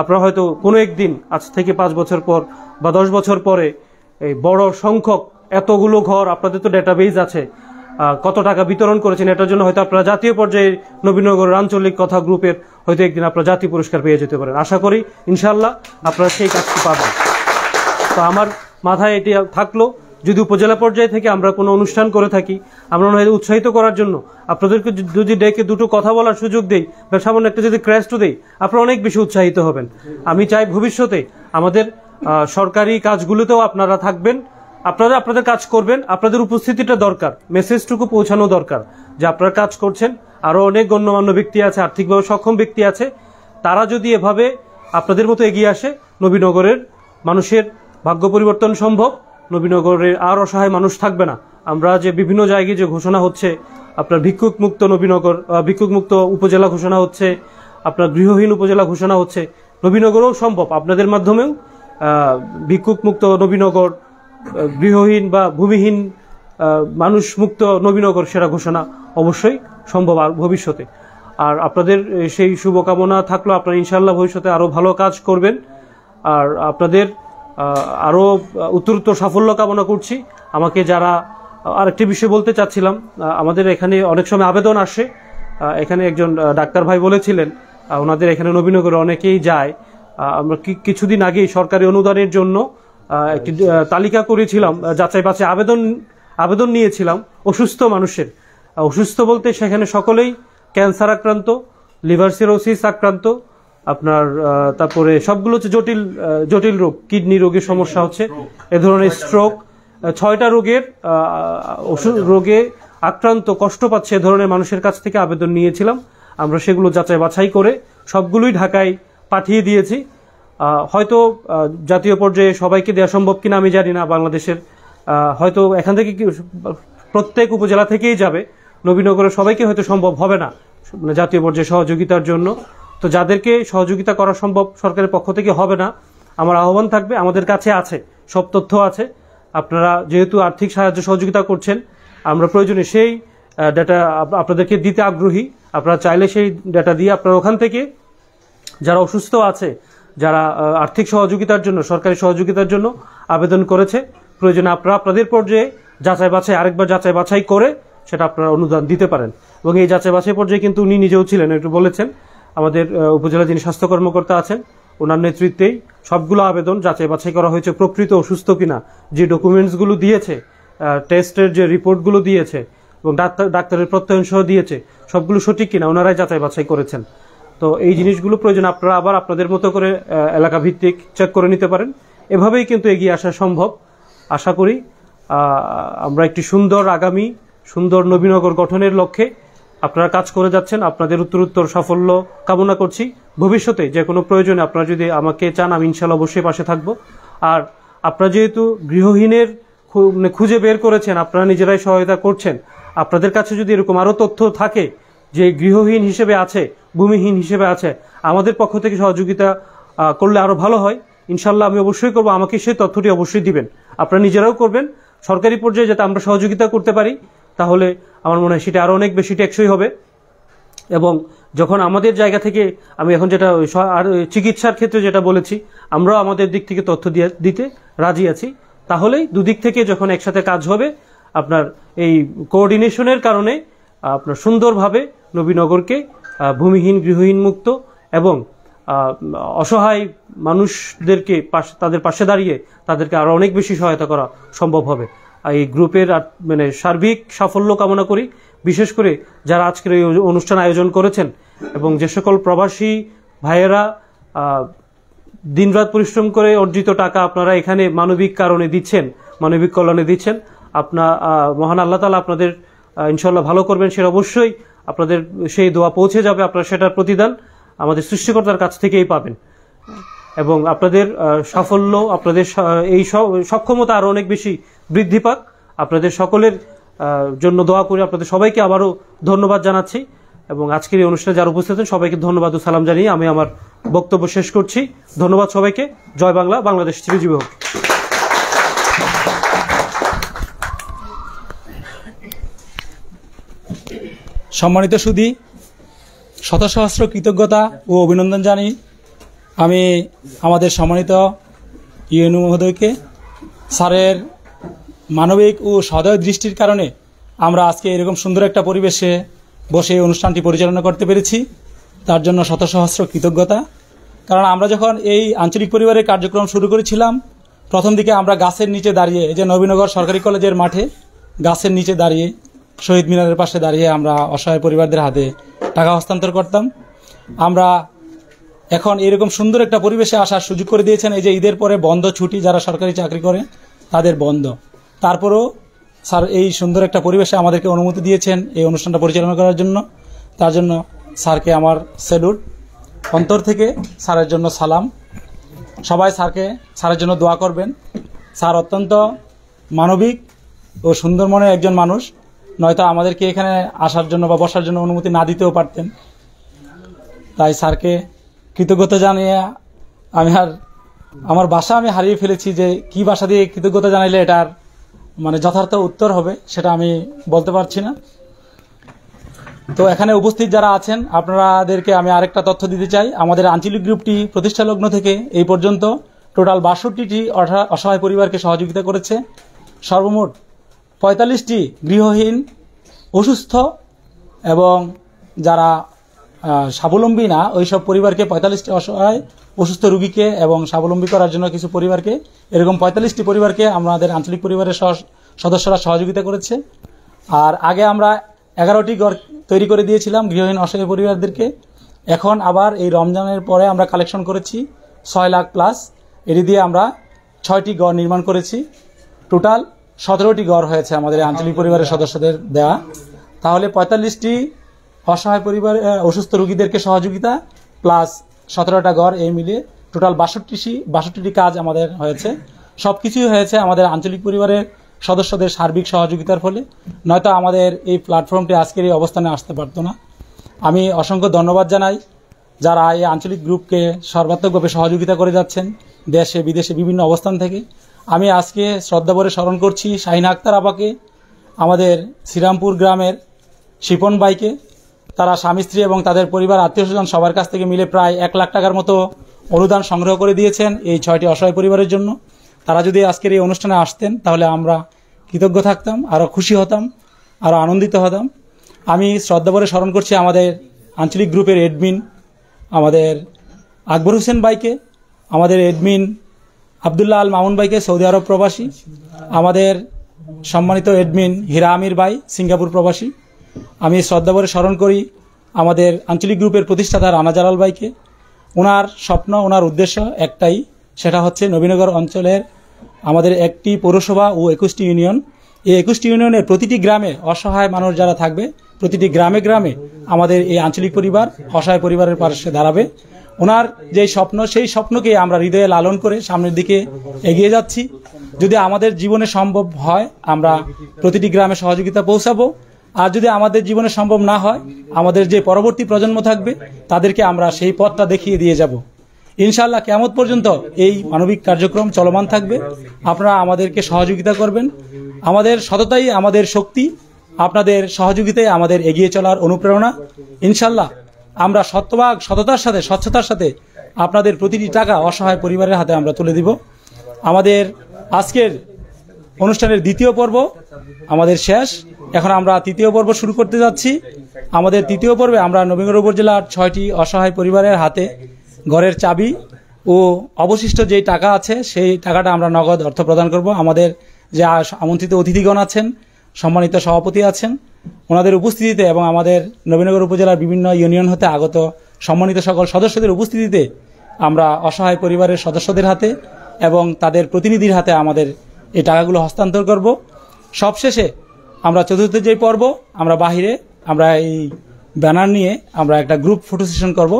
আপনারা হয়তো কোনো একদিন, আজ থেকে 5 বছর পর বা 10 বছর পরে, এই বড় সংখ্যক এতগুলো ঘর, আপনাদের তো ডেটাবেজ আছে, কত টাকা বিতরণ করেছেন, এটার জন্য হয়তো আপনারা জাতীয় পর্যায়ে নবীনগরের আঞ্চলিক কথা গ্রুপের হয়তো একদিন আপনারা জাতীয় পুরস্কার পেয়ে যেতে পারেন। আশা করি ইনশাল্লাহ আপনারা সেই কাজটি পাবেন। তো আমার মাথায় এটি থাকলো, যদি উপজেলা পর্যায়ে থেকে আমরা কোনো অনুষ্ঠান করে থাকি, আমরা উৎসাহিত করার জন্য আপনাদেরকে যদি ডেকে দুটো কথা বলার সুযোগ দেই বা সামান্য একটা যদি ক্র্যাশও দেই, আপনারা অনেক বেশি উৎসাহিত হবেন। আমি চাই ভবিষ্যতে আমাদের সরকারি কাজগুলোতেও আপনারা থাকবেন, আপনারা আপনাদের কাজ করবেন, আপনাদের উপস্থিতিটা দরকার, মেসেজটুকু পৌঁছানো দরকার যে আপনারা কাজ করছেন। আরো অনেক গণ্যমান্য ব্যক্তি আছে, আর্থিকভাবে সক্ষম ব্যক্তি আছে, তারা যদি এভাবে আপনাদের মতো এগিয়ে আসে, নবীনগরের মানুষের ভাগ্য পরিবর্তন সম্ভব, নবীনগরের আর অসহায় মানুষ থাকবে না। আমরা যে বিভিন্ন জায়গায় যে ঘোষণা হচ্ছে, আপনার ভিক্ষুক মুক্ত নবীনগর, ভিক্ষুক মুক্ত উপজেলা ঘোষণা হচ্ছে, আপনার গৃহহীন উপজেলা ঘোষণা হচ্ছে, নবীনগরও সম্ভব আপনাদের মাধ্যমেও ভিক্ষুক মুক্ত নবীনগর, গৃহহীন বা ভূমিহীন মানুষ মুক্ত নবীনগর, সেরা ঘোষণা অবশ্যই সম্ভব আর ভবিষ্যতে। আর আপনাদের সেই শুভকামনা থাকলো, আপনারা ইনশাআল্লাহ ভবিষ্যতে আরো ভালো কাজ করবেন। আর আপনাদের আরো উত্তরোত্তর সাফল্য কামনা করছি। আমাকে যারা, আরেকটি বিষয় বলতে চাচ্ছিলাম, আমাদের এখানে অনেক সময় আবেদন আসে, এখানে একজন ডাক্তার ভাই বলেছিলেন ওনাদের এখানে নবীনগরে অনেকেই যায়। আমরা কিছুদিন আগেই সরকারি অনুদানের জন্য একটি তালিকা করেছিলাম, যাচাই বাছাই আবেদন নিয়েছিলাম অসুস্থ মানুষের। অসুস্থ বলতে সেখানে সকলেই ক্যান্সার আক্রান্ত, লিভার সিরোসিস আক্রান্ত, আপনার তারপরে সবগুলো হচ্ছে জটিল রোগ, কিডনি রোগের সমস্যা হচ্ছে, এ ধরনের স্ট্রোক, 6টা রোগে আক্রান্ত, কষ্ট পাচ্ছে, এ ধরনের মানুষের কাছ থেকে আবেদন নিয়েছিলাম। আমরা সেগুলো যাচাই বাছাই করে সবগুলোই ঢাকায় পাঠিয়ে দিয়েছি। হয়তো জাতীয় পর্যায়ে সবাইকে দেওয়া সম্ভব কিনা আমি জানি না, বাংলাদেশের হয়তো এখান থেকে প্রত্যেক উপজেলা থেকেই যাবে, নবীনগরের সবাইকে হয়তো সম্ভব হবে না জাতীয় পর্যায়ে সহযোগিতার জন্য। তো যাদেরকে সহযোগিতা করা সম্ভব সরকারের পক্ষ থেকে হবে না, আমার আহ্বান থাকবে, আমাদের কাছে আছে, সব তথ্য আছে, আপনারা যেহেতু আর্থিক সাহায্য সহযোগিতা করছেন, আমরা প্রয়োজনে সেই ডেটা আপনাদেরকে দিতে আগ্রহী। আপনারা চাইলে সেই ডেটা দিয়ে আপনারা ওখান থেকে যারা অসুস্থ আছে, যারা আর্থিক সহযোগিতার জন্য, সরকারি সহযোগিতার জন্য আবেদন করেছে, প্রয়োজনে আপনারা আপনাদের পর্যায়ে আরেকবার যাচাই বাছাই করে সেটা আপনারা অনুদান দিতে পারেন। এবং এই যাচাই বাছাই পর্যায়ে কিন্তু উনি নিজেও ছিলেন, একটু বলেছেন, আমাদের উপজেলা যিনি স্বাস্থ্য কর্মকর্তা আছেন ওনার নেতৃত্বেই সবগুলো আবেদন যাচাই বাছাই করা হয়েছে, প্রকৃত অসুস্থ কিনা, যে ডকুমেন্টসগুলো দিয়েছে, টেস্টের যে রিপোর্টগুলো দিয়েছে এবং ডাক্তারের প্রত্যয়ন সহ দিয়েছে, সবগুলো সঠিক কিনা ওনারাই যাচাই বাছাই করেছেন। তো এই জিনিসগুলো প্রয়োজন আপনারা আবার আপনাদের মতো করে এলাকা ভিত্তিক চেক করে নিতে পারেন। এভাবেই কিন্তু এগিয়ে আসা সম্ভব। আশা করি আমরা একটি আগামী সুন্দর নবীনগর গঠনের লক্ষ্যে আপনারা কাজ করে যাচ্ছেন। আপনাদের উত্তরোত্তর সাফল্য কামনা করছি। ভবিষ্যতে যে কোনো প্রয়োজনে আপনারা যদি আমাকে চান, আমি ইনশাল্লাহ অবশ্যই পাশে থাকব। আর আপনারা যেহেতু গৃহহীনের খুঁজে বের করেছেন, আপনারা নিজেরাই সহায়তা করছেন, আপনাদের কাছে যদি এরকম আরো তথ্য থাকে যে গৃহহীন হিসেবে আছে, ভূমিহীন হিসেবে আছে, আমাদের পক্ষ থেকে সহযোগিতা করলে আরো ভালো হয়। ইনশাল্লাহ আমি অবশ্যই করবো, আমাকে সেই তথ্যটি অবশ্যই দিবেন, আপনারা নিজেরাও করবেন। সরকারি পর্যায়ে যাতে আমরা সহযোগিতা করতে পারি, তাহলে আমার মনে হয় সেটা আরো অনেক বেশি টেকসই হবে। এবং যখন আমাদের জায়গা থেকে, আমি এখন যেটা চিকিৎসার ক্ষেত্রে যেটা বলেছি, আমরাও আমাদের দিক থেকে তথ্য দিতে রাজি আছি। তাহলেই দুদিক থেকে যখন একসাথে কাজ হবে, আপনার এই কোঅর্ডিনেশনের কারণে আপনার সুন্দরভাবে নবীনগরকে ভূমিহীন, গৃহহীন মুক্ত এবং অসহায় মানুষদেরকে তাদের পাশে দাঁড়িয়ে তাদেরকে আরো অনেক বেশি সহায়তা করা সম্ভব হবে। এই গ্রুপের মানে সার্বিক সাফল্য কামনা করি, বিশেষ করে যারা আজকের এই অনুষ্ঠান আয়োজন করেছেন এবং যে সকল প্রবাসী ভাইয়েরা দিনরাত পরিশ্রম করে অর্জিত টাকা আপনারা এখানে মানবিক কারণে দিচ্ছেন, মানবিক কল্যাণে দিচ্ছেন। মহান আল্লাহ তাআলা আপনাদের ইনশাআল্লাহ ভালো করবেন, সেটা অবশ্যই আপনাদের সেই দোয়া পৌঁছে যাবে। আপনারা সেটার প্রতিদান আমাদের সৃষ্টিকর্তার কাছ থেকেই পাবেন এবং আপনাদের সাফল্য, আপনাদের এই সক্ষমতা আরো অনেক বেশি বৃদ্ধি পাক। আপনাদের সকলের জন্য দোয়া করি। আপনাদের সবাইকে আবারও ধন্যবাদ জানাচ্ছি এবং আজকের এই অনুষ্ঠানে যারা উপস্থিত আছেন সবাইকে ধন্যবাদ ও সালাম জানিয়ে আমি আমার বক্তব্য শেষ করছি। ধন্যবাদ সবাইকে। জয় বাংলা, বাংলাদেশ চিরজীবী হোক। সম্মানিত সুধী, শত সহস্র কৃতজ্ঞতা ও অভিনন্দন জানি আমি আমাদের সম্মানিত ইউএনও মহোদয়কে। স্যারের মানবিক ও সদয় দৃষ্টির কারণে আমরা আজকে এরকম সুন্দর একটা পরিবেশে বসে এই অনুষ্ঠানটি পরিচালনা করতে পেরেছি, তার জন্য শত সহস্র কৃতজ্ঞতা। কারণ আমরা যখন এই আঞ্চলিক পরিবারের কার্যক্রম শুরু করেছিলাম, প্রথম দিকে আমরা গাছের নিচে দাঁড়িয়ে, এই যে নবীনগর সরকারি কলেজের মাঠে গাছের নিচে দাঁড়িয়ে, শহীদ মিনারের পাশে দাঁড়িয়ে আমরা অসহায় পরিবারদের হাতে টাকা হস্তান্তর করতাম। আমরা এখন এরকম সুন্দর একটা পরিবেশে আসার সুযোগ করে দিয়েছেন। এই যে ঈদের পরে বন্ধ, ছুটি, যারা সরকারি চাকরি করে তাদের বন্ধ, তারপরেও স্যার এই সুন্দর একটা পরিবেশে আমাদেরকে অনুমতি দিয়েছেন এই অনুষ্ঠানটা পরিচালনা করার জন্য। তার জন্য স্যারকে আমার স্যালুট, অন্তর থেকে স্যারের জন্য সালাম। সবাই স্যারের জন্য দোয়া করবেন। স্যার অত্যন্ত মানবিক ও সুন্দর মনের একজন মানুষ, নয়তো আমাদেরকে এখানে আসার জন্য বা বসার জন্য অনুমতি না দিতেও পারতেন। তাই স্যারকে কৃতজ্ঞতা জানিয়ে আমার ভাষা আমি হারিয়ে ফেলেছি যে কি ভাষা দিয়ে কৃতজ্ঞতা জানাইলে এটার মানে যথার্থ উত্তর হবে সেটা আমি বলতে পারছি না। তো এখানে উপস্থিত যারা আছেন আপনাদেরকে আমি আরেকটা তথ্য দিতে চাই। আমাদের আঞ্চলিক গ্রুপটি প্রতিষ্ঠা লগ্ন থেকে এই পর্যন্ত টোটাল ৬২টি অসহায় পরিবারকে সহযোগিতা করেছে। সর্বমোট ৪৫টি গৃহহীন, অসুস্থ এবং যারা স্বাবলম্বী না ওইসব পরিবারকে, ৪৫টি অসহায় অসুস্থ রোগীকে এবং স্বাবলম্বী করার জন্য কিছু পরিবারকে, এরকম ৪৫টি পরিবারকে আমাদের আঞ্চলিক পরিবারের সদস্যরা সহযোগিতা করেছে। আর আগে আমরা 11টি ঘর তৈরি করে দিয়েছিলাম গৃহহীন অসহায় পরিবারদেরকে। এখন আবার এই রমজানের পরে আমরা কালেকশন করেছি ৬ লাখ প্লাস, এটি দিয়ে আমরা ৬টি ঘর নির্মাণ করেছি। টোটাল ১৭টি ঘর হয়েছে আমাদের আঞ্চলিক পরিবারের সদস্যদের দেওয়া। তাহলে ৪৫টি অসহায় পরিবার, অসুস্থ রোগীদেরকে সহযোগিতা প্লাস ১৭টা ঘর, এই মিলিয়ে টোটাল ৬২টি কাজ আমাদের হয়েছে। সবকিছুই হয়েছে আমাদের আঞ্চলিক পরিবারের সদস্যদের সার্বিক সহযোগিতার ফলে, নয়তো আমাদের এই প্ল্যাটফর্মটি আজকের এই অবস্থানে আসতে পারতো না। আমি অসংখ্য ধন্যবাদ জানাই যারা এই আঞ্চলিক গ্রুপকে সর্বাত্মকভাবে সহযোগিতা করে যাচ্ছেন দেশে বিদেশে বিভিন্ন অবস্থান থেকে। আমি আজকে শ্রদ্ধাভরে স্মরণ করছি শাহিনা আক্তার আপাকে, আমাদের শ্রীরামপুর গ্রামের শিপন ভাইকে। তারা স্বামী স্ত্রী এবং তাদের পরিবার আত্মীয় স্বজন সবার কাছ থেকে মিলে প্রায় ১ লাখ টাকার মতো অনুদান সংগ্রহ করে দিয়েছেন এই ৬টি অসহায় পরিবারের জন্য। তারা যদি আজকের এই অনুষ্ঠানে আসতেন তাহলে আমরা কৃতজ্ঞ থাকতাম, আরও খুশি হতাম, আরও আনন্দিত হতাম। আমি শ্রদ্ধাভরে স্মরণ করছি আমাদের আঞ্চলিক গ্রুপের এডমিন আমাদের আকবর হোসেন ভাইকে, আমাদের এডমিন আবদুল্লাহ আল মামুন ভাইকে, সৌদি আরব প্রবাসী, আমাদের সম্মানিত এডমিন হীরা আমির ভাই, সিঙ্গাপুর প্রবাসী। আমি শ্রদ্ধাভরে স্মরণ করি আমাদের আঞ্চলিক গ্রুপের প্রতিষ্ঠাতা রানা জালাল ভাইকে। ওনার স্বপ্ন, ওনার উদ্দেশ্য একটাই, সেটা হচ্ছে নবীনগর অঞ্চলের আমাদের একটি পৌরসভা ও ২১টি ইউনিয়ন, এই ২১টি ইউনিয়নের প্রতিটি গ্রামে অসহায় মানুষ যারা থাকবে, প্রতিটি গ্রামে গ্রামে আমাদের এই আঞ্চলিক পরিবার অসহায় পরিবারের পাশে দাঁড়াবে। ওনার যে স্বপ্ন, সেই স্বপ্নকে আমরা হৃদয়ে লালন করে সামনের দিকে এগিয়ে যাচ্ছি। যদি আমাদের জীবনে সম্ভব হয় আমরা প্রতিটি গ্রামে সহযোগিতা পৌঁছাবো, আর যদি আমাদের জীবনে সম্ভব না হয় আমাদের যে পরবর্তী প্রজন্ম থাকবে তাদেরকে আমরা সেই পথটা দেখিয়ে দিয়ে যাব। ইনশাআল্লাহ কিয়ামত পর্যন্ত এই মানবিক কার্যক্রম চলমান থাকবে। আপনারা আমাদেরকে সহযোগিতা করবেন। আমাদের সততাই আমাদের শক্তি, আপনাদের সহযোগিতায় আমাদের এগিয়ে চলার অনুপ্রেরণা। ইনশাআল্লাহ আমরা সততার সাথে, স্বচ্ছতার সাথে আপনাদের প্রতিটি টাকা অসহায় পরিবারের হাতে আমরা তুলে দিব। আমাদের আজকের অনুষ্ঠানের ২য় পর্ব আমাদের শেষ, এখন আমরা ৩য় পর্ব শুরু করতে যাচ্ছি। আমাদের ৩য় পর্বে আমরা নবীনগর উপজেলার ৬টি অসহায় পরিবারের হাতে ঘরের চাবি ও অবশিষ্ট যেই টাকা আছে সেই টাকাটা আমরা নগদ অর্থ প্রদান করব। আমাদের যে আমন্ত্রিত অতিথিগণ আছেন, সম্মানিত সভাপতি আছেন, ওনাদের উপস্থিতিতে এবং আমাদের নবীনগর উপজেলার বিভিন্ন ইউনিয়ন হতে আগত সম্মানিত সকল সদস্যদের উপস্থিতিতে আমরা অসহায় পরিবারের সদস্যদের হাতে এবং তাদের প্রতিনিধির হাতে আমাদের এই টাকাগুলো হস্তান্তর করব। সবশেষে আমরা চতুর্থ যে পর্ব, আমরা বাহিরে আমরা এই ব্যানার নিয়ে আমরা একটা গ্রুপ ফটো সেশন করব,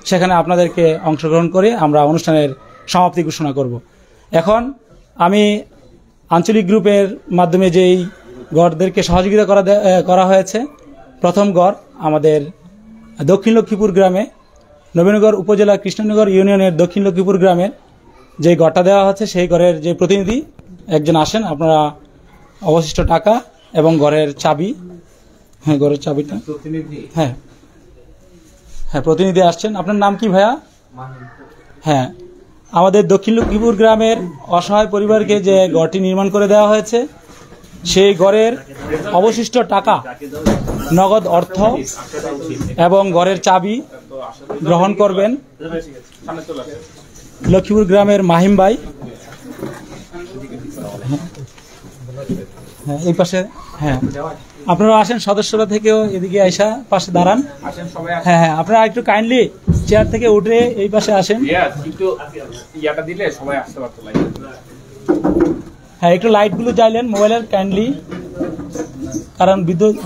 সেখানে আপনাদেরকে অংশগ্রহণ করে আমরা অনুষ্ঠানের সমাপ্তি ঘোষণা করব। এখন আমি আঞ্চলিক গ্রুপের মাধ্যমে যেই গড়দেরকে সহযোগিতা করা হয়েছে, প্রথম গড় আমাদের দক্ষিণ লক্ষ্মীপুর গ্রামে নবীনগর উপজেলা কৃষ্ণনগর ইউনিয়নের দক্ষিণ লক্ষ্মীপুর গ্রামের যে গড়টা দেওয়া হচ্ছে সেই গড়ের যে প্রতিনিধি একজন আসেন, আপনারা অবশিষ্ট টাকা এবং ঘরের চাবি, হ্যাঁ ঘরের চাবিটা, হ্যাঁ হ্যাঁ প্রতিনিধি আসছেন। আপনার নাম কি ভাইয়া? হ্যাঁ, আমাদের দক্ষিণ লক্ষ্মীপুর গ্রামের অসহায় পরিবারকে যে ঘরটি নির্মাণ করে দেওয়া হয়েছে সেই ঘরের অবশিষ্ট টাকা, নগদ অর্থ এবং ঘরের চাবি গ্রহণ করবেন লক্ষ্মীপুর গ্রামের মাহিম ভাই। হ্যাঁ এই পাশে, হ্যাঁ আপনারা আসেন, সদস্যরা থেকেও এদিকে আইসা পাশে দাঁড়ান। হ্যাঁ হ্যাঁ আপনারা একটু কাইন্ডলি চেয়ার থেকে উঠে এই পাশে আসেন। হ্যাঁ একটু লাইটগুলো জ্বাইলেন মোবাইলের কাইন্ডলি, কারণ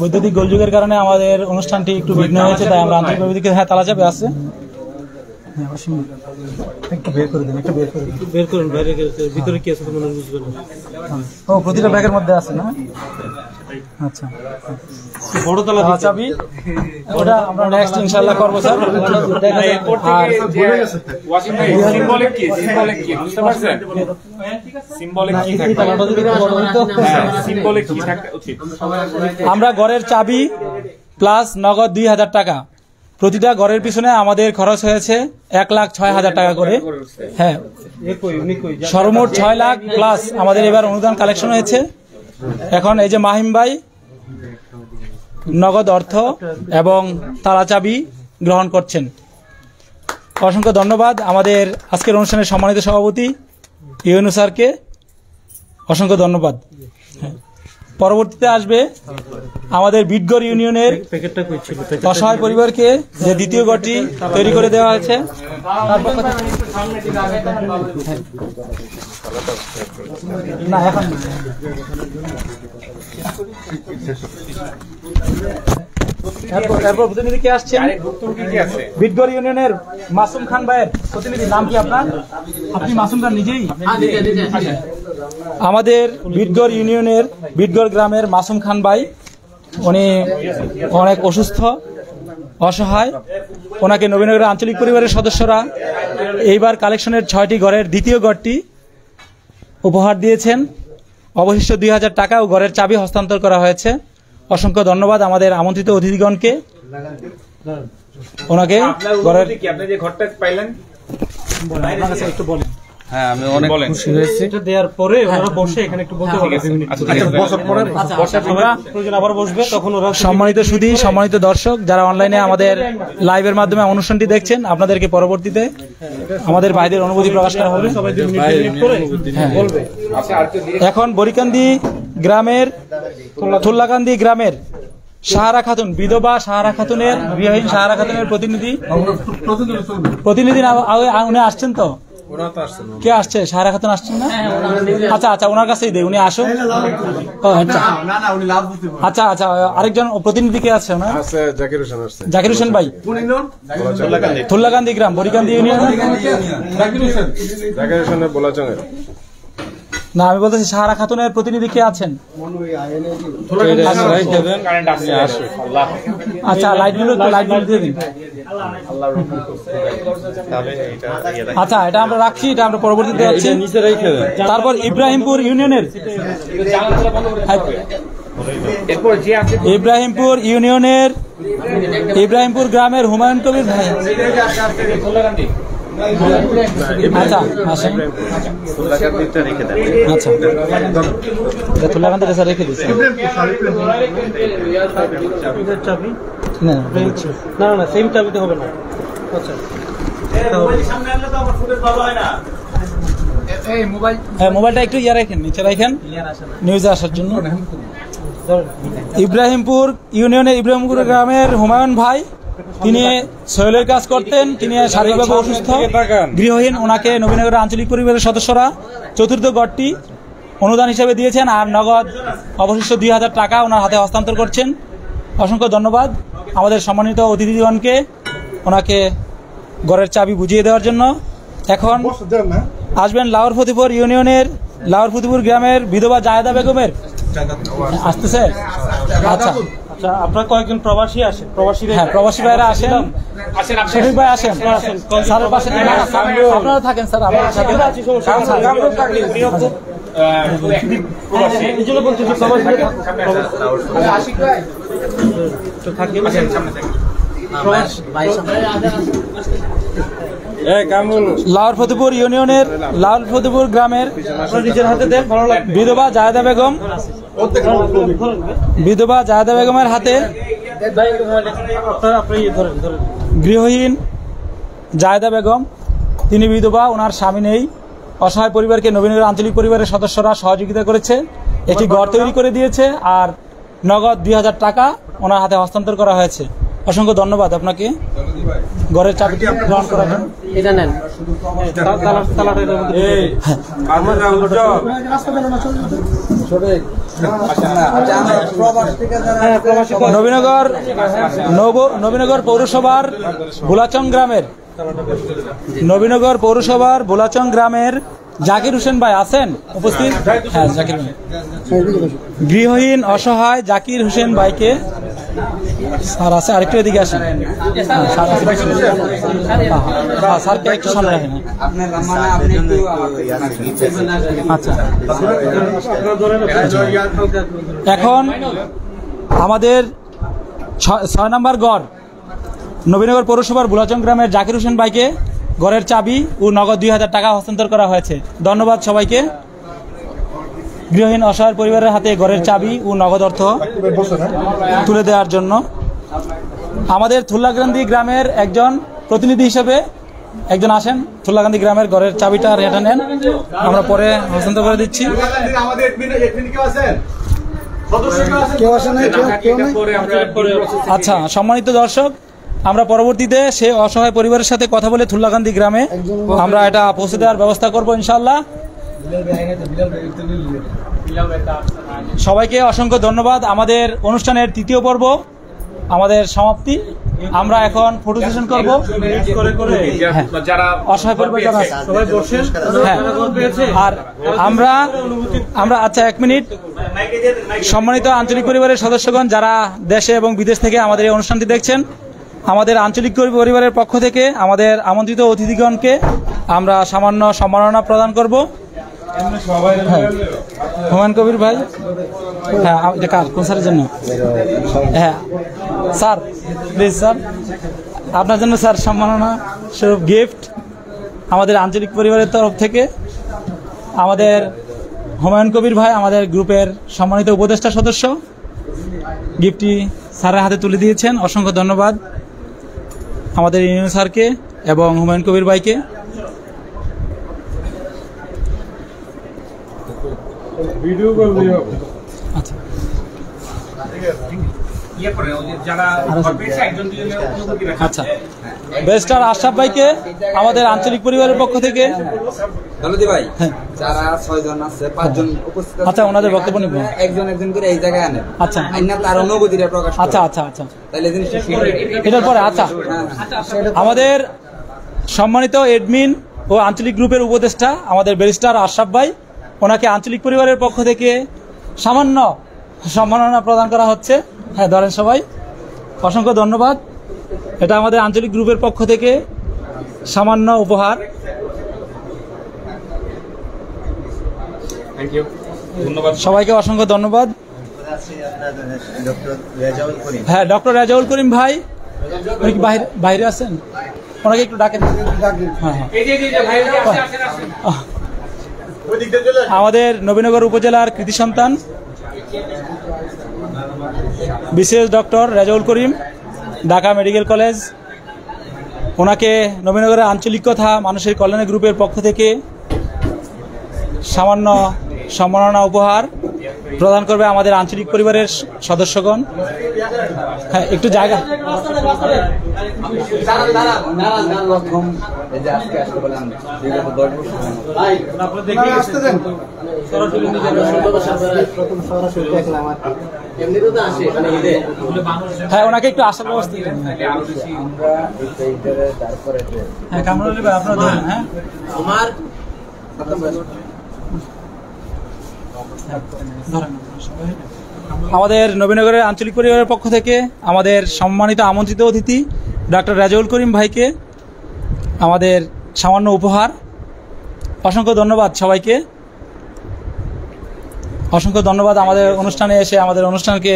বৈদ্যুতিক গোলযোগের কারণে আমাদের অনুষ্ঠানটি একটু বিঘ্ন হয়েছে, তাই আমরা আন্তরিকভাবে দিকে, হ্যাঁ তালা চাপে আছে, একটু বের করে দিন, একটু বের করে দিন, বের করুন, বাইরে ভিতরে কি আছে তোমরা বুঝবে না। ও প্রতিটা ব্যাগের মধ্যে আছে না? আচ্ছা বড় তালা চাবি, ওটা আমরা নেক্সট ইনশাআল্লাহ করব স্যার। আর সিম্বলিক কি, সিম্বলিক কি বুঝতে পারছেন? সিম্বলিক কি থাকে, সিম্বলিক কি থাকে উচিত। আমরা ঘরের চাবি প্লাস নগদ 2000 টাকা, প্রতিটা ঘরের পিছনে আমাদের খরচ হয়েছে 1,06,000 টাকা করে। হ্যাঁ সর্বমোট 6 লাখ প্লাস আমাদের এবার অনুদান কালেকশন হয়েছে। এখন এই যে মাহিম ভাই নগদ অর্থ এবং তালা চাবি গ্রহণ করছেন। অসংখ্য ধন্যবাদ আমাদের আজকের অনুষ্ঠানের সম্মানিত সভাপতি ইউনু স্যারকে, অসংখ্য ধন্যবাদ। পরবর্তীতে আসবে আমাদের বিটগড় ইউনিয়নের অসহায় পরিবারকে যে দ্বিতীয় ঘরটি তৈরি করে দেওয়া হয়েছে, না এখন এরপর প্রতিনিধি কে আসছেন? বিটগড় ইউনিয়নের মাসুম খান ভাইয়ের প্রতিনিধি, নাম কি আপনার? আপনি মাসুম খান নিজেই? আমাদের বিটগড় ইউনিয়নের বিটগড় গ্রামের মাসুম খান ভাই, উনি অনেক অসুস্থ, অসহায়, ওনাকে নবীনগরের আঞ্চলিক পরিবারের সদস্যরা এইবার কালেকশনের 6টি ঘরের দ্বিতীয় ঘরটি উপহার দিয়েছেন। অবশিষ্ট 2000 টাকা ও ঘরের চাবি হস্তান্তর করা হয়েছে। অসংখ্য ধন্যবাদ আমাদের আমন্ত্রিত অতিথিগণকে। ওনাকে ঘরের ঘরটা পাইলেন একটু বলেন। হ্যাঁ আমি অনেক খুশি হয়েছি। এটা দেওয়ার পরে ওরা বসে এখানে একটু বলতে পারবে। আবার বসবে তখন ওরা। সম্মানিত সুধী, সম্মানিত দর্শক যারা অনলাইনে আমাদের লাইভের মাধ্যমে অনুষ্ঠানটি দেখছেন, আপনাদেরকে পরবর্তীতে আমাদের ভাইদের অনুভূতি প্রকাশ করা হবে। এখন বরিকান্দি গ্রামের থুল্লাকান্দি গ্রামের সাহারা খাতুন, বিধবা সাহারা খাতুনের, গৃহহীন সাহারা খাতুনের প্রতিনিধি উনি আসছেন তো? কে আসছে? সাহারা খাতুন আসছেন না? আচ্ছা আচ্ছা ওনার কাছেই দেয়, উনি আসুন। আচ্ছা আচ্ছা আরেকজন প্রতিনিধি কে আছে? জাকির হোসেন ভাই, থুল্লাকান্দি গ্রাম, বরিকান্দি ইউনিয়ন। না আমি বলতেছি সাহারা খাতুনের প্রতিনিধি কে আছেন? আচ্ছা লাইটগুলো দিয়ে দিন। আচ্ছা এটা আমরা রাখছি, এটা আমরা পরবর্তীতে যাচ্ছি। তারপর ইব্রাহিমপুর ইউনিয়নের ইব্রাহিমপুর গ্রামের হুমায়ুন কবির ভাই। আচ্ছা আসেন, আচ্ছা থুল্লাকান্দিটা রেখে দিচ্ছি। না না সেম চাবিতে হবে না। আচ্ছা হ্যাঁ, মোবাইলটা একটু ইয়ে রাখেন, নিচে রাখেন নিউজে আসার জন্য। ইব্রাহিমপুর ইউনিয়নের ইব্রাহিমপুর গ্রামের হুমায়ুন ভাই, তিনি সোহেলের কাজ করতেন, তিনি শারীরিকভাবে অসুস্থ, গৃহহীন। ওনাকে নবীনগরের আঞ্চলিক পরিবারের সদস্যরা চতুর্থ গড়টি অনুদান হিসেবে দিয়েছেন, আর নগদ অবশিষ্ট 2000 টাকা ওনার হাতে হস্তান্তর করছেন। অসংখ্য ধন্যবাদ আমাদের সম্মানিত অতিথিগণকে ওনাকে ঘরের চাবি বুঝিয়ে দেওয়ার জন্য। এখন আসবেন লাউর ফতিপুর ইউনিয়নের লাউর ফতিপুর গ্রামের বিধবা জায়েদা বেগমের, আসতেছে? আচ্ছা, আপনার কয়েকজন প্রবাসী আসে, হ্যাঁ, প্রবাসী ভাইরা আসেন, শরীফ ভাই আসেন, স্যারের পাশে আপনারা থাকেন স্যার, আপনার সাথে লাউর ফতিপুর ইউনিয়নের লাউর ফতিপুর গ্রামের বিধবা জায়েদা বেগম, বিধবা জায়েদা বেগমের হাতে গৃহহীন জায়েদা বেগম, তিনি বিধবা, ওনার স্বামী নেই। অসহায় পরিবারকে নবীনগর আঞ্চলিক পরিবারের সদস্যরা সহযোগিতা করেছে, একটি ঘর তৈরি করে দিয়েছে, আর নগদ 2000 টাকা ওনার হাতে হস্তান্তর করা হয়েছে। অসংখ্য ধন্যবাদ আপনাকে। ঘরের চাবি গ্রহণ করার জন্য এটা নেন। নবীনগর পৌরসভার ভোলাচং গ্রামের জাকির হোসেন ভাই আছেন উপস্থিত? হ্যাঁ, জাকির ভাই, গৃহহীন অসহায় জাকির হোসেন ভাইকে স্যার আছে, আরেকটু এদিকে আসেন। স্যারকে একটু সামনে রাখেন। আচ্ছা, এখন আমাদের 6 নম্বর গড় নবীনগর পৌরসভার ভোলাচং গ্রামের জাকির হোসেন ভাইকে ঘরের চাবি ও নগদ 2000 টাকা হস্তান্তর করা হয়েছে। ধন্যবাদ সবাইকে। গৃহহীন অসহায় পরিবারের হাতে ঘরের চাবি ও নগদ অর্থ তুলে দেওয়ার জন্য আমাদের থুল্লাকান্দি গ্রামের একজন প্রতিনিধি হিসেবে একজন আসেন। থুল্লাকান্দি গ্রামের ঘরের চাবিটা রেটা নেন, আমরা পরে হস্তান্তর করে দিচ্ছি। আচ্ছা, সম্মানিত দর্শক, আমরা পরবর্তীতে সে অসহায় পরিবারের সাথে কথা বলে থুল্লাকান্দি গ্রামে আমরা এটা পৌঁছে দেওয়ার ব্যবস্থা করবো ইনশাআল্লাহ। সবাইকে অসংখ্য ধন্যবাদ। আমাদের অনুষ্ঠানের 3য় পর্ব আমাদের সমাপ্তি। আমরা এখন ফটো সেশন করব। অসহায় পরিবার যারা সবাই বসেন, আর আমরা আচ্ছা 1 মিনিট। সম্মানিত আঞ্চলিক পরিবারের সদস্যগণ যারা দেশে এবং বিদেশ থেকে আমাদের এই অনুষ্ঠানটি দেখছেন, আমাদের আঞ্চলিক পরিবারের পক্ষ থেকে আমাদের আমন্ত্রিত অতিথিগণকে আমরা সামান্য সম্মাননা প্রদান করব। হুমায়ুন কবির ভাই, হ্যাঁ, এটা কার কোন স্যারের জন্য? হ্যাঁ স্যার, প্লিজ স্যার, আপনার জন্য স্যার সম্মাননা স্বরূপ গিফট আমাদের আঞ্চলিক পরিবারের তরফ থেকে। আমাদের হুমায়ুন কবির ভাই আমাদের গ্রুপের সম্মানিত উপদেষ্টা সদস্য, গিফটটি স্যারের হাতে তুলে দিয়েছেন। অসংখ্য ধন্যবাদ আমাদের ইউনিয়ন স্যারকে এবং হুমায়ুন কবির ভাইকে। আচ্ছা, আচ্ছা, ব্যারিস্টার আশরাফ ভাইকে আমাদের আঞ্চলিক পরিবারের পক্ষ থেকে। যারা 6 জন আছে, 5 জন উপস্থিত আছে, আচ্ছা, ওনাদের বক্তব্য নিব, একজন করে এই জায়গায় আনেন। আচ্ছা, আইনা তার অনুভূতিটা প্রকাশ করেন। আচ্ছা আচ্ছা আচ্ছা, তাহলে জিনিসটা এটার পরে আচ্ছা, আমাদের সম্মানিত এডমিন ও আঞ্চলিক গ্রুপের উপদেষ্টা আমাদের ব্যারিস্টার আশরাফ ভাই, ওনাকে আঞ্চলিক পরিবারের পক্ষ থেকে সামান্য সম্মাননা প্রদান করা হচ্ছে। হ্যাঁ, ধরেন সবাই, অসংখ্য ধন্যবাদ। এটা আমাদের আঞ্চলিক গ্রুপের পক্ষ থেকে সামান্য উপহার। সবাইকে অসংখ্য ধন্যবাদ। হ্যাঁ, ডক্টর রেজাউল করিম ভাই, উনি কি বাইরে আছেন? ওনাকে একটু ডাকেন। হ্যাঁ, আমাদের নবীনগর উপজেলার কৃতি সন্তান বিশেষ doctor Rezaul Karim, Dhaka medical college ওনাকে নবীনগরের আঞ্চলিক কথা মানুষের কল্যাণের গ্রুপের পক্ষ থেকে সামান্য সম্মাননা উপহার প্রদান করবে আমাদের আঞ্চলিক পরিবারের সদস্যগণ। হ্যাঁ, একটু জায়গা হ্যাঁ, ওনাকে একটু আসার ব্যবস্থা। হ্যাঁ, কামরুল আলী ভাই আপনারা ধরেন। হ্যাঁ, আমাদের নবীনগরের আঞ্চলিক পরিবারের পক্ষ থেকে আমাদের সম্মানিত আমন্ত্রিত অতিথি ডক্টর রাজউল করিম ভাইকে আমাদের সামান্য উপহার। অসংখ্য ধন্যবাদ সবাইকে, অসংখ্য ধন্যবাদ আমাদের অনুষ্ঠানে এসে আমাদের অনুষ্ঠানকে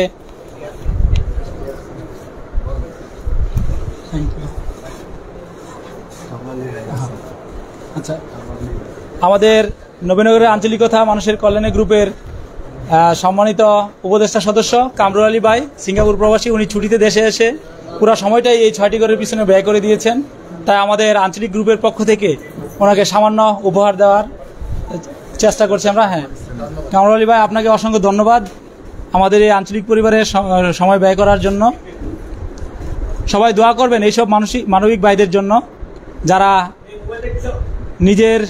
আচ্ছা, আমাদের নবীনগরের আঞ্চলিকতা মানুষের কল্যাণের গ্রুপের সম্মানিত উপদেষ্টা সদস্য কামরুল আলী ভাই, সিঙ্গাপুর প্রবাসী, উনি ছুটিতে দেশে এসে পুরো সময়টাই এই 6টি ঘরের পিছনে ব্যয় করে দিয়েছেন। তাই আমাদের আঞ্চলিক গ্রুপের পক্ষ থেকে ওনাকে সামান্য উপহার দেওয়ার চেষ্টা করছি আমরা। হ্যাঁ, কামরুল আলী ভাই আপনাকে অসংখ্য ধন্যবাদ আমাদের এই আঞ্চলিক পরিবারের সময় ব্যয় করার জন্য। সবাই দোয়া করবেন এইসব মানবিক ভাইদের জন্য যারা নিজের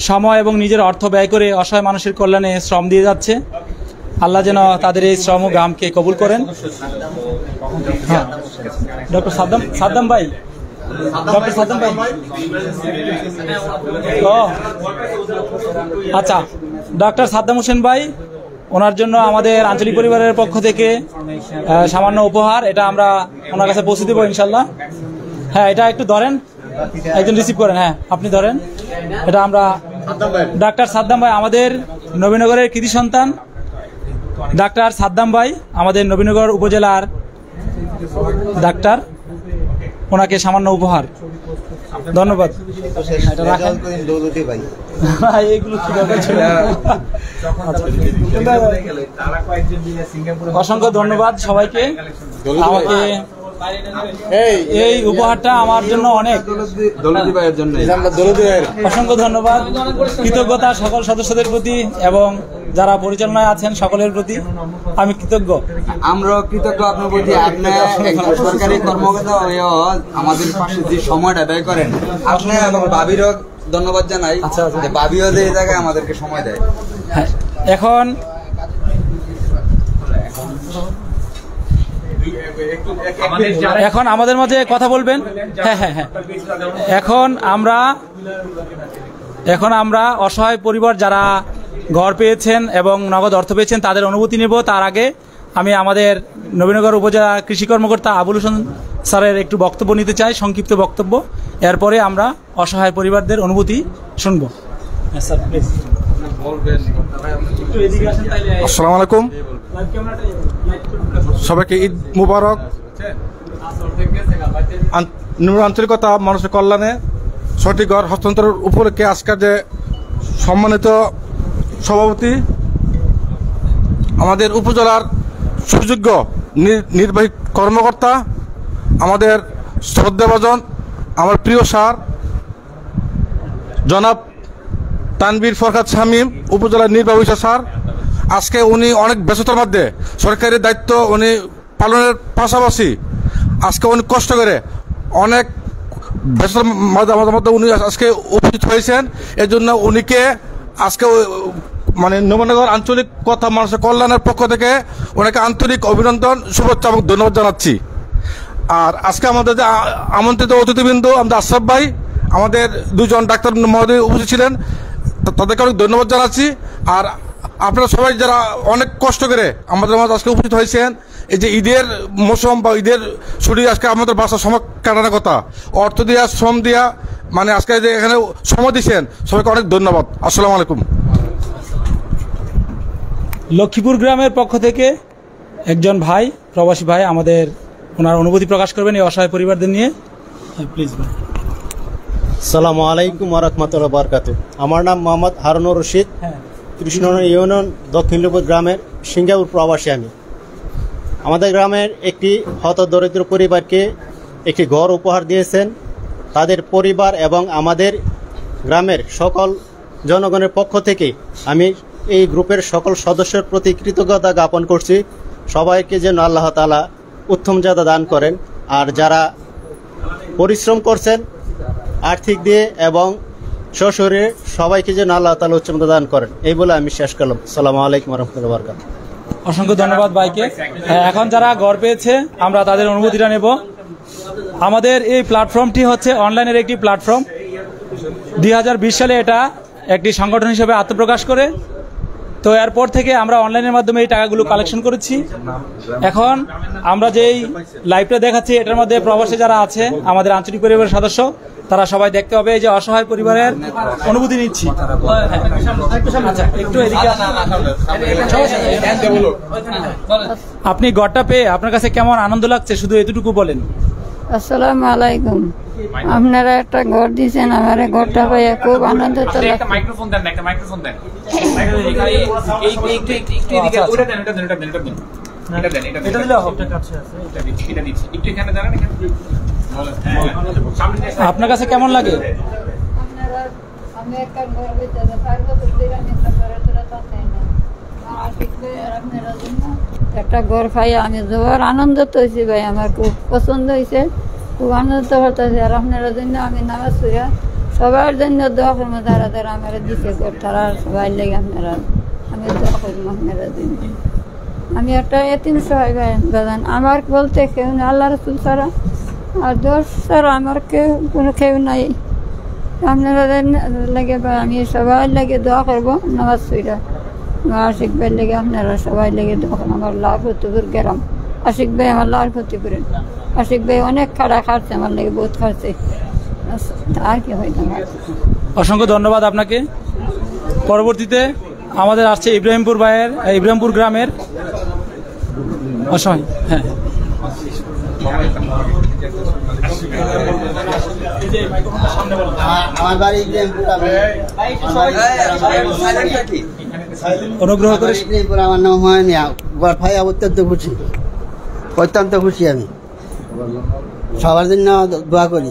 সময় এবং নিজের অর্থ ব্যয় করে অসহায় মানুষের কল্যাণে শ্রম দিয়ে যাচ্ছে। আল্লাহ যেন তাদের এই শ্রম ও ঘামকে কবুল করেন। হ্যাঁ, ডক্টর সাদ্দাম ভাই, ডক্টর সাদ্দাম ভাই, আচ্ছা, ডক্টর সাদ্দাম হোসেন ভাই, ওনার জন্য আমাদের আঞ্চলিক পরিবারের পক্ষ থেকে সামান্য উপহার, এটা আমরা ওনার কাছে পৌঁছে দেবো ইনশাল্লাহ। হ্যাঁ, এটা একটু ধরেন, একজন রিসিভ করেন। হ্যাঁ, আপনি ধরেন, এটা আমরা ডাক্তার সাদ্দাম ভাই, আমাদের নবীনগরের কৃতি সন্তান ডাক্তার সাদ্দাম ভাই, আমাদের নবীনগর উপজেলার ডাক্তার, ওনাকে সামান্য উপহার। ধন্যবাদ। এইগুলো কি দরকার ছিল? অসংখ্য ধন্যবাদ সবাইকে। আমাকে এই উপহারটা আমার জন্য অনেক, অসংখ্য ধন্যবাদ, কৃতজ্ঞতা সকল সদস্যদের প্রতি এবং যারা পরিচালনায় আছেন সকলের প্রতি আমি কৃতজ্ঞ। আমরা কৃতজ্ঞ আপনার প্রতি। আপনি সরকারি কর্মকর্তা হয়েও আমাদের পাশে যে সময়টা ব্যয় করেন, আপনি এবং ভাবিরও ধন্যবাদ জানাই। যে ভাবিও যে এই জায়গায় আমাদেরকে সময় দেয়। হ্যাঁ, এখন আমাদের মাঝে কথা বলবেন। হ্যাঁ হ্যাঁ হ্যাঁ, এখন আমরা অসহায় পরিবার যারা ঘর পেয়েছেন এবং নগদ অর্থ পেয়েছেন তাদের অনুভূতি নেব। তার আগে আমি আমাদের নবীনগর উপজেলা কৃষি কর্মকর্তা আবুল হোসেন স্যারের একটু বক্তব্য নিতে চাই, সংক্ষিপ্ত বক্তব্য। এরপরে আমরা অসহায় পরিবারদের অনুভূতি শুনব। আসসালামু আলাইকুম, সবাইকে ঈদ মুবারক। আঞ্চলিকতা মানুষের কল্যাণে সঠিক ঘর হস্তান্তরের উপলক্ষে আজকের যে সম্মানিত সভাপতি আমাদের উপজেলার সুযোগ্য নির্বাহী কর্মকর্তা, আমাদের শ্রদ্ধাভাজন আমার প্রিয় স্যার জনাব তানভীর ফরহাদ শামীম, উপজেলার নির্বাহী স্যার, আজকে উনি অনেক ব্যস্ততার মধ্যে সরকারি দায়িত্ব উনি পালনের পাশাপাশি আজকে উনি কষ্ট করে অনেক ব্যস্ততার মধ্যে উনি আজকে উপস্থিত হয়েছেন। এর জন্য উনিকে আজকে মানে নবীনগর আঞ্চলিক কথা মানুষের কল্যাণের পক্ষ থেকে ওনাকে আন্তরিক অভিনন্দন, শুভেচ্ছা এবং ধন্যবাদ জানাচ্ছি। আর আজকে আমাদের যে আমন্ত্রিত অতিথিবৃন্দ আমাদের আশরাফ ভাই, আমাদের দুজন ডাক্তার মহোদয় উপস্থিত ছিলেন, তাদেরকে অনেক ধন্যবাদ জানাচ্ছি। আর আপনারা সবাই যারা অনেক কষ্ট করে আমাদের মাঝে আজকে উপস্থিত হয়েছেন, এই যে ঈদের মৌসুম বা ঈদের ছুটি আজকে আমাদের বাসার সময় কাটানোর কথা, অর্থ দিয়া শ্রম দিয়া মানে আজকে যে এখানে সময় দিয়েছেন, সবাইকে অনেক ধন্যবাদ। আসসালামু আলাইকুম। লক্ষ্মীপুর গ্রামের পক্ষ থেকে একজন ভাই, প্রবাসী ভাই, আমাদের ওনার অনুভূতি প্রকাশ করবেন এই অসহায় পরিবারদের নিয়ে। প্লিজ ভাই। আসসালামু আলাইকুম ওয়া রাহমাতুল্লাহি ওয়া বারাকাতুহু। আমার নাম মোহাম্মদ হারুনুর রশিদ, কৃষ্ণনগর ইউনিয়ন দক্ষিণ লক্ষ্মীপুর গ্রামের সিঙ্গাপুর প্রবাসী আমি। আমাদের গ্রামের একটি হত দরিদ্র পরিবারকে একটি ঘর উপহার দিয়েছেন তাদের পরিবার এবং আমাদের গ্রামের সকল জনগণের পক্ষ থেকে আমি এই গ্রুপের সকল সদস্যের প্রতি কৃতজ্ঞতা জ্ঞাপন করছি। সবাইকে যেন আল্লাহ তাআলা উত্তম জাদা দান করেন, আর যারা পরিশ্রম করছেন আর্থিক দিয়ে এবং সশরীরে সবাইকে যেন আল্লাহ তাআলা উত্তম জাদা দান করেন, এই বলে আমি শেষ করলাম। আসসালামু আলাইকুম ওয়া রাহমাতুল্লাহি ওয়া বারাকাতুহু। অসংখ্য ধন্যবাদ ভাইকে। এখন যারা ঘর পেয়েছে আমরা তাদের অনুভূতিটা নেব। আমাদের এই প্ল্যাটফর্মটি হচ্ছে অনলাইনের একটি প্ল্যাটফর্ম। 2020 সালে এটা একটি সংগঠন হিসেবে আত্মপ্রকাশ করে, তো এরপর থেকে আমরা অনলাইনের মাধ্যমে এই টাকাগুলো কালেকশন করেছি। এখন আমরা যেই লাইভটা দেখাচ্ছি এটার মধ্যে প্রবাসী যারা আছে আমাদের আঞ্চলিক পরিবারের সদস্য, তারা সবাই দেখতে হবে এই যে অসহায় পরিবারের অনুভূতি নিচ্ছি। আচ্ছা, একটু এদিকে আপনি ঘরটা পেয়ে আপনার কাছে কেমন আনন্দ লাগছে শুধু এতটুকু বলেন। আসসালামু আলাইকুম। আপনারা একটা ঘর দিয়েছেন, আমার ঘরটা পেয়ে খুব আনন্দ তো লাগছে। একটা মাইক্রোফোন দেন, একটা মাইক্রোফোন দেন। ওটা দেন, এটা দেন, এটা দেন, এটা দেন। এটা দেন, এটা দিলে হবে। এটা দিচ্ছি। একটু এখানে দাঁড়ান, এখানে। আপনার কাছে কেমন লাগে? আমি একটা ঘর দিতে পারবো তো আমি একটা ঘরে তোরা তাতে না আসবে আর আপনারা জন্য একটা ঘর পাই আমি জোর আনন্দ তো হয়েছি ভাই, আমার খুব পছন্দ হয়েছে, খুব আনন্দ করতেছি। আর আপনারা জন্য আমি নামাজ পড়ি, সবার জন্য দোয়া করবো যারা যারা আমার দিচ্ছে ঘর, তারা সবাই লেগে আপনারা আমি দোয়া করবো আপনারা জন্য। আমি একটা এতিম সহায় ভাই দাদান, আমার বলতে কেউ নেই আল্লাহ রসুল ছাড়া, আর দোষ ছাড়া আমার কেউ নাই। আপনারা লেগে ভাই আমি সবাই লেগে দোয়া করবো নামাজ পড়া। আশিক ভাই লেগে আপনারা সবাই লেগে দোয়া করেন। আমার লাভ ফতিপুর গেলাম, আশিক ভাই আমার লাভ ফতিপুরেন। আশিক ভাই অনেক খাড়া খাচ্ছে, আমার লেগে বহুত খাচ্ছে, আর কি হয় না। অসংখ্য ধন্যবাদ আপনাকে। পরবর্তীতে আমাদের আসছে ইব্রাহিমপুর গ্রামের অসহায়। হ্যাঁ, আমার বাড়ি অনুগ্রহ করে। আমার নাম হয়নি ভাই, অত্যন্ত খুশি, অত্যন্ত খুশি। আমি সবার জন্য দোয়া করি,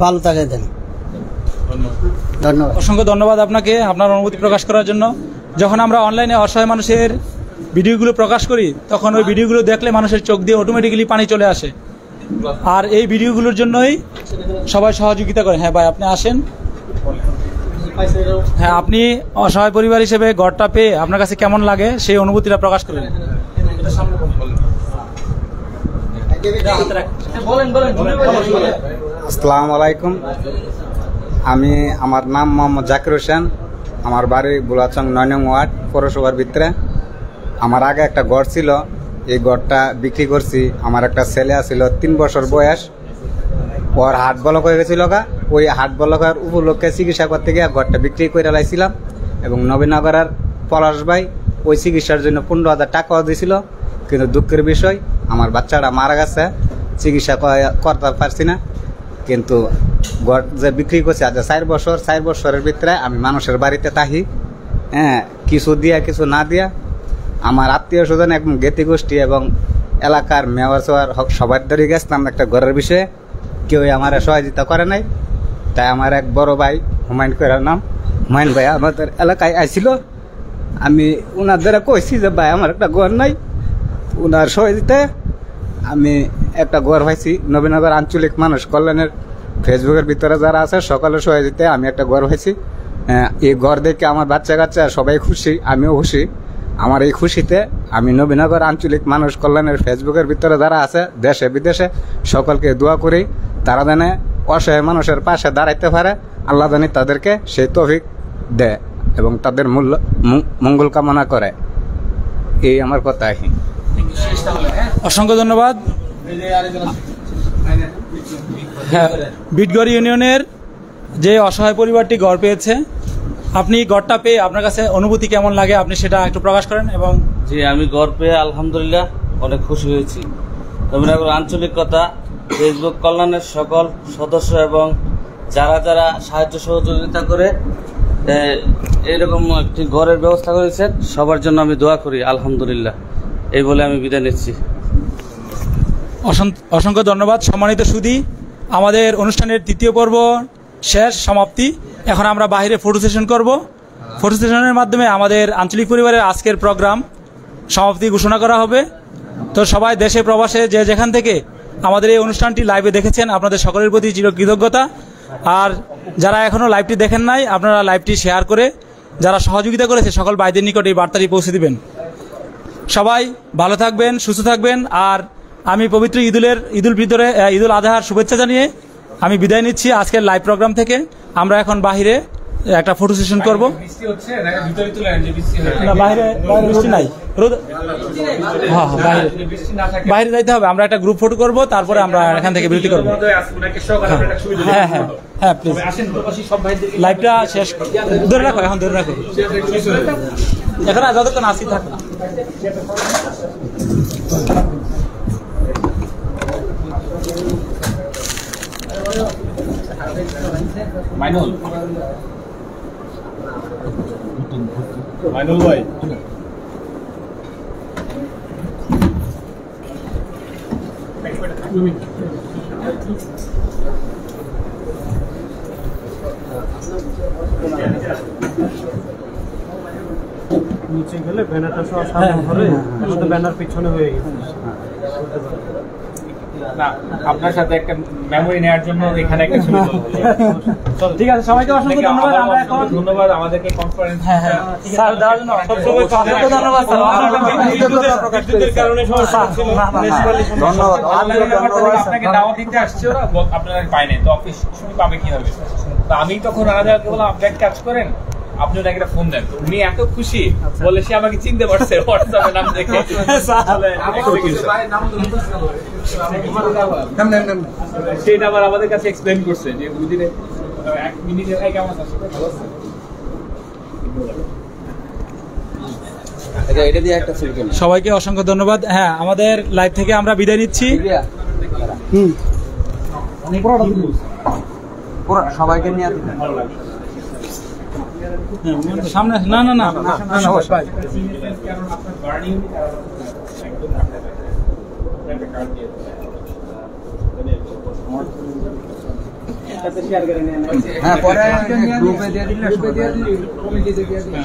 ভালো থাকে দেন। ধন্যবাদ। অসংখ্য ধন্যবাদ আপনাকে আপনার অনুভূতি প্রকাশ করার জন্য। যখন আমরা অনলাইনে অসহায় মানুষের ভিডিওগুলো প্রকাশ করি তখন ওই ভিডিওগুলো দেখলে মানুষের চোখ দিয়ে অটোমেটিক্যালি পানি চলে আসে, আর এই ভিডিওগুলোর জন্যই সবাই সহযোগিতা করে। হ্যাঁ ভাই, আপনি আসেন। হ্যাঁ, আপনি অসহায় পরিবার হিসেবে ঘরটা পেয়ে আপনার কাছে কেমন লাগে সেই অনুভূতিটা প্রকাশ করেন। আসসালামু আলাইকুম। আমার নাম মোহাম্মদ জাকির হোসেন। আমার বাড়ি বুলাচং ৯ নং ওয়ার্ড পৌরসভার ভিতরে। আমার আগে একটা ঘর ছিল, এই ঘরটা বিক্রি করছি। আমার একটা ছেলে আছিল 3 বছর বয়স, ওর হার্ট ব্লক হয়ে গেছিল। ওই হার্ট ব্লকের উপলক্ষে চিকিৎসা করতে গিয়ে ঘরটা বিক্রি করে লাইছিলাম, এবং নবীনগরের পলাশ ভাই ওই চিকিৎসার জন্য 15,000 টাকাও দিয়েছিল। কিন্তু দুঃখের বিষয় আমার বাচ্চাটা মারা গেছে, চিকিৎসা করতে পারছি না। কিন্তু ঘর যে বিক্রি করছে আজ 4 বছরের ভিতরে আমি মানুষের বাড়িতে থাকি, হ্যাঁ, কিছু দিয়া কিছু না দিয়া। আমার আত্মীয় স্বজন এবং জ্ঞাতি গোষ্ঠী এবং এলাকার মেয়র সবার ধরে গেছিলাম একটা ঘরের বিষয়ে, কেউ আমার সহযোগিতা করে নাই। তাই আমার এক বড় ভাই হুমায়ুন কইরার নাম, হুমায়ুন ভাই আমাদের এলাকায় আইছিল। আমি ওনার দ্বারা কইছি যে ভাই আমার একটা ঘর নাই, ওনার সহযোগিতায় আমি একটা ঘর পাইছি। নবীনগর আঞ্চলিক মানুষ কল্যাণের ফেসবুকের ভিতরে যারা আছে সকলের সহযোগিতায় আমি একটা ঘর পাইছি। এই ঘর দেখে আমার বাচ্চা কাচ্চা সবাই খুশি, আমিও খুশি। আমার এই খুশিতে আমি নবীনগর আঞ্চলিক মানুষ কল্যাণের ফেসবুকের ভিতরে যারা আছে দেশে বিদেশে সকলকে দোয়া করি, তারা যেন অসহায় মানুষের পাশে দাঁড়াইতে পারে। আল্লাহ জানি তাদেরকে সেই তৌফিক দেয় এবং তাদের মঙ্গল কামনা করে। এই আমার কথা। অসংখ্য ধন্যবাদ। হ্যাঁ, বিটগড় ইউনিয়নের যে অসহায় পরিবারটি ঘর পেয়েছে, আপনি ঘরটা পেয়ে আপনার কাছে অনুভূতি কেমন লাগে আপনি সেটা একটু প্রকাশ করেন। এবং জি, আমি ঘর পেয়ে আলহামদুলিল্লাহ অনেক খুশি হয়েছি। নবীনগর আঞ্চলিকতা ফেসবুক কল্যাণের সকল সদস্য এবং যারা যারা সাহায্য সহযোগিতা করে এরকম একটি ঘরের ব্যবস্থা করেছেন, সবার জন্য আমি দোয়া করি। আলহামদুলিল্লাহ, এই বলে আমি বিদায় নিচ্ছি। অসংখ্য ধন্যবাদ। সম্মানিত সুধী, আমাদের অনুষ্ঠানের তৃতীয় পর্ব শেষ সমাপ্তি। এখন আমরা বাইরে ফটো সেশন করব। ফটো সেশনের মাধ্যমে আমাদের আঞ্চলিক পরিবারের আজকের প্রোগ্রাম সমাপ্তি ঘোষণা করা হবে। তো সবাই দেশে প্রবাসে যে যেখান থেকে আমাদের এই অনুষ্ঠানটি লাইভে দেখেছেন, আপনাদের সকলের প্রতি চিরকৃতজ্ঞতা। আর যারা এখনও লাইভটি দেখেন নাই, আপনারা লাইভটি শেয়ার করে যারা সহযোগিতা করেছে সকল ভাইদের নিকট এই বার্তাটি পৌঁছে দিবেন। সবাই ভালো থাকবেন, সুস্থ থাকবেন। আর আমি পবিত্র ঈদুল আজহার শুভেচ্ছা জানিয়ে আমি বিদায় নিচ্ছি আজকের লাইভ প্রোগ্রাম থেকে। আমরা এখন বাহিরে একটা ফটো সেশন করবো। বাইরে বৃষ্টি নাই, বাইরে যাইতে হবে। আমরা একটা গ্রুপ ফটো করব, তারপরে আমরা এখান থেকে বিরতি করবো। হ্যাঁ হ্যাঁ হ্যাঁ, প্লিজ লাইভটা শেষ ধরে রাখো, এখন ধরে রাখো, এখন যতক্ষণ আসি থাকো। মাইনুল ভাই নিচে গেলে ব্যানারটা সব সামনে ধরে, আমাদের ব্যানার পিছনে হয়ে গেছে। না, আপনার সাথে একটা মেমোরি নেওয়ার জন্য এখানে একটা ছবি তুলবো। ঠিক আছে, সবাইকে অসংখ্য ধন্যবাদ। আমরা এখন ধন্যবাদ আমাদেরকে কনফারেন্স স্যার দেওয়ার জন্য অসংখ্য ধন্যবাদ। আপনাকে দাওয়াত দিতে আসছে ওরা, আপনারা পায় নাই, তো অফিস শুরু পাবে কিভাবে? তো আমি তখন রানাজাকে বললাম আপনি এক কাজ করেন, আপনি ওনাকে একটা ফোন দেন। উনি এত খুশি বলে সে আমাকে চিনতে পারছে হোয়াটসঅ্যাপে নাম দেখে। সেটা আবার আমাদের কাছে এক্সপ্লেন করছে যে দুদিনে 1 মিনিটে কেমন আছে, ভালো আছে। সবাইকে অসংখ্য ধন্যবাদ। হ্যাঁ, আমাদের লাইভ থেকে আমরা বিদায় নিচ্ছি। সবাইকে নিয়ে সামনে না না না হ্যাঁ, পরে গ্রুপে দিয়ে দিলে কমিটিতে দিয়ে দিলে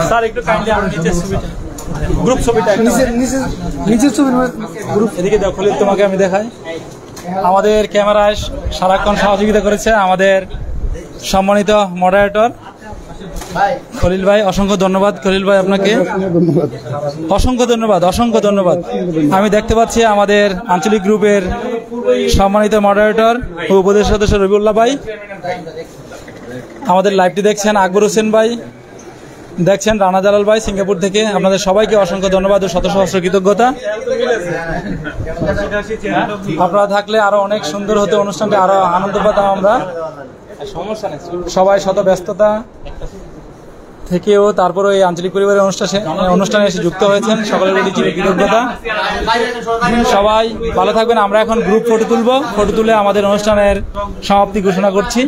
স্যার একটু কাইন্ডলি আমার নিচের ছবিটা, গ্রুপ ছবিটা নিচের ছবি গ্রুপ এদিকে দেখো, খলিল তোমাকে আমি দেখাই। আমাদের ক্যামেরায় সারাক্ষণ সহযোগিতা করেছে আমাদের সম্মানিত মডারেটর খলিল ভাই। অসংখ্য ধন্যবাদ খলিল ভাই, আপনাকে অসংখ্য ধন্যবাদ, অসংখ্য ধন্যবাদ। আমি দেখতে পাচ্ছি আমাদের আঞ্চলিক গ্রুপের সম্মানিত মডারেটর ও উপদেশ সদস্য রবিউল্লাহ ভাই, আমাদের লাইভটি দেখছেন আকবর হোসেন ভাই, দেখছেন রানা জালাল ভাই সিঙ্গাপুর থেকে। আপনাদের সবাইকে অসংখ্য ধন্যবাদ ও শত সহস্র কৃতজ্ঞতা। আপনারা থাকলে আরো অনেক সুন্দর হতো, অনুষ্ঠানটি আরো আনন্দ পেতাম আমরা। সবাই শত ব্যস্ততা থেকেও তারপরে এই আঞ্চলিক পরিবারের অনুষ্ঠানে এসে যুক্ত হয়েছেন, সকলের প্রতি কৃতজ্ঞতা। সবাই ভালো থাকবেন। আমরা এখন গ্রুপ ফটো তুলবো, ফটো তুলে আমাদের অনুষ্ঠানের সমাপ্তি ঘোষণা করছি।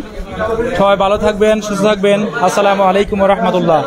সবাই ভালো থাকবেন, সুস্থ থাকবেন। আসসালামু আলাইকুম ওয়া রাহমাতুল্লাহ।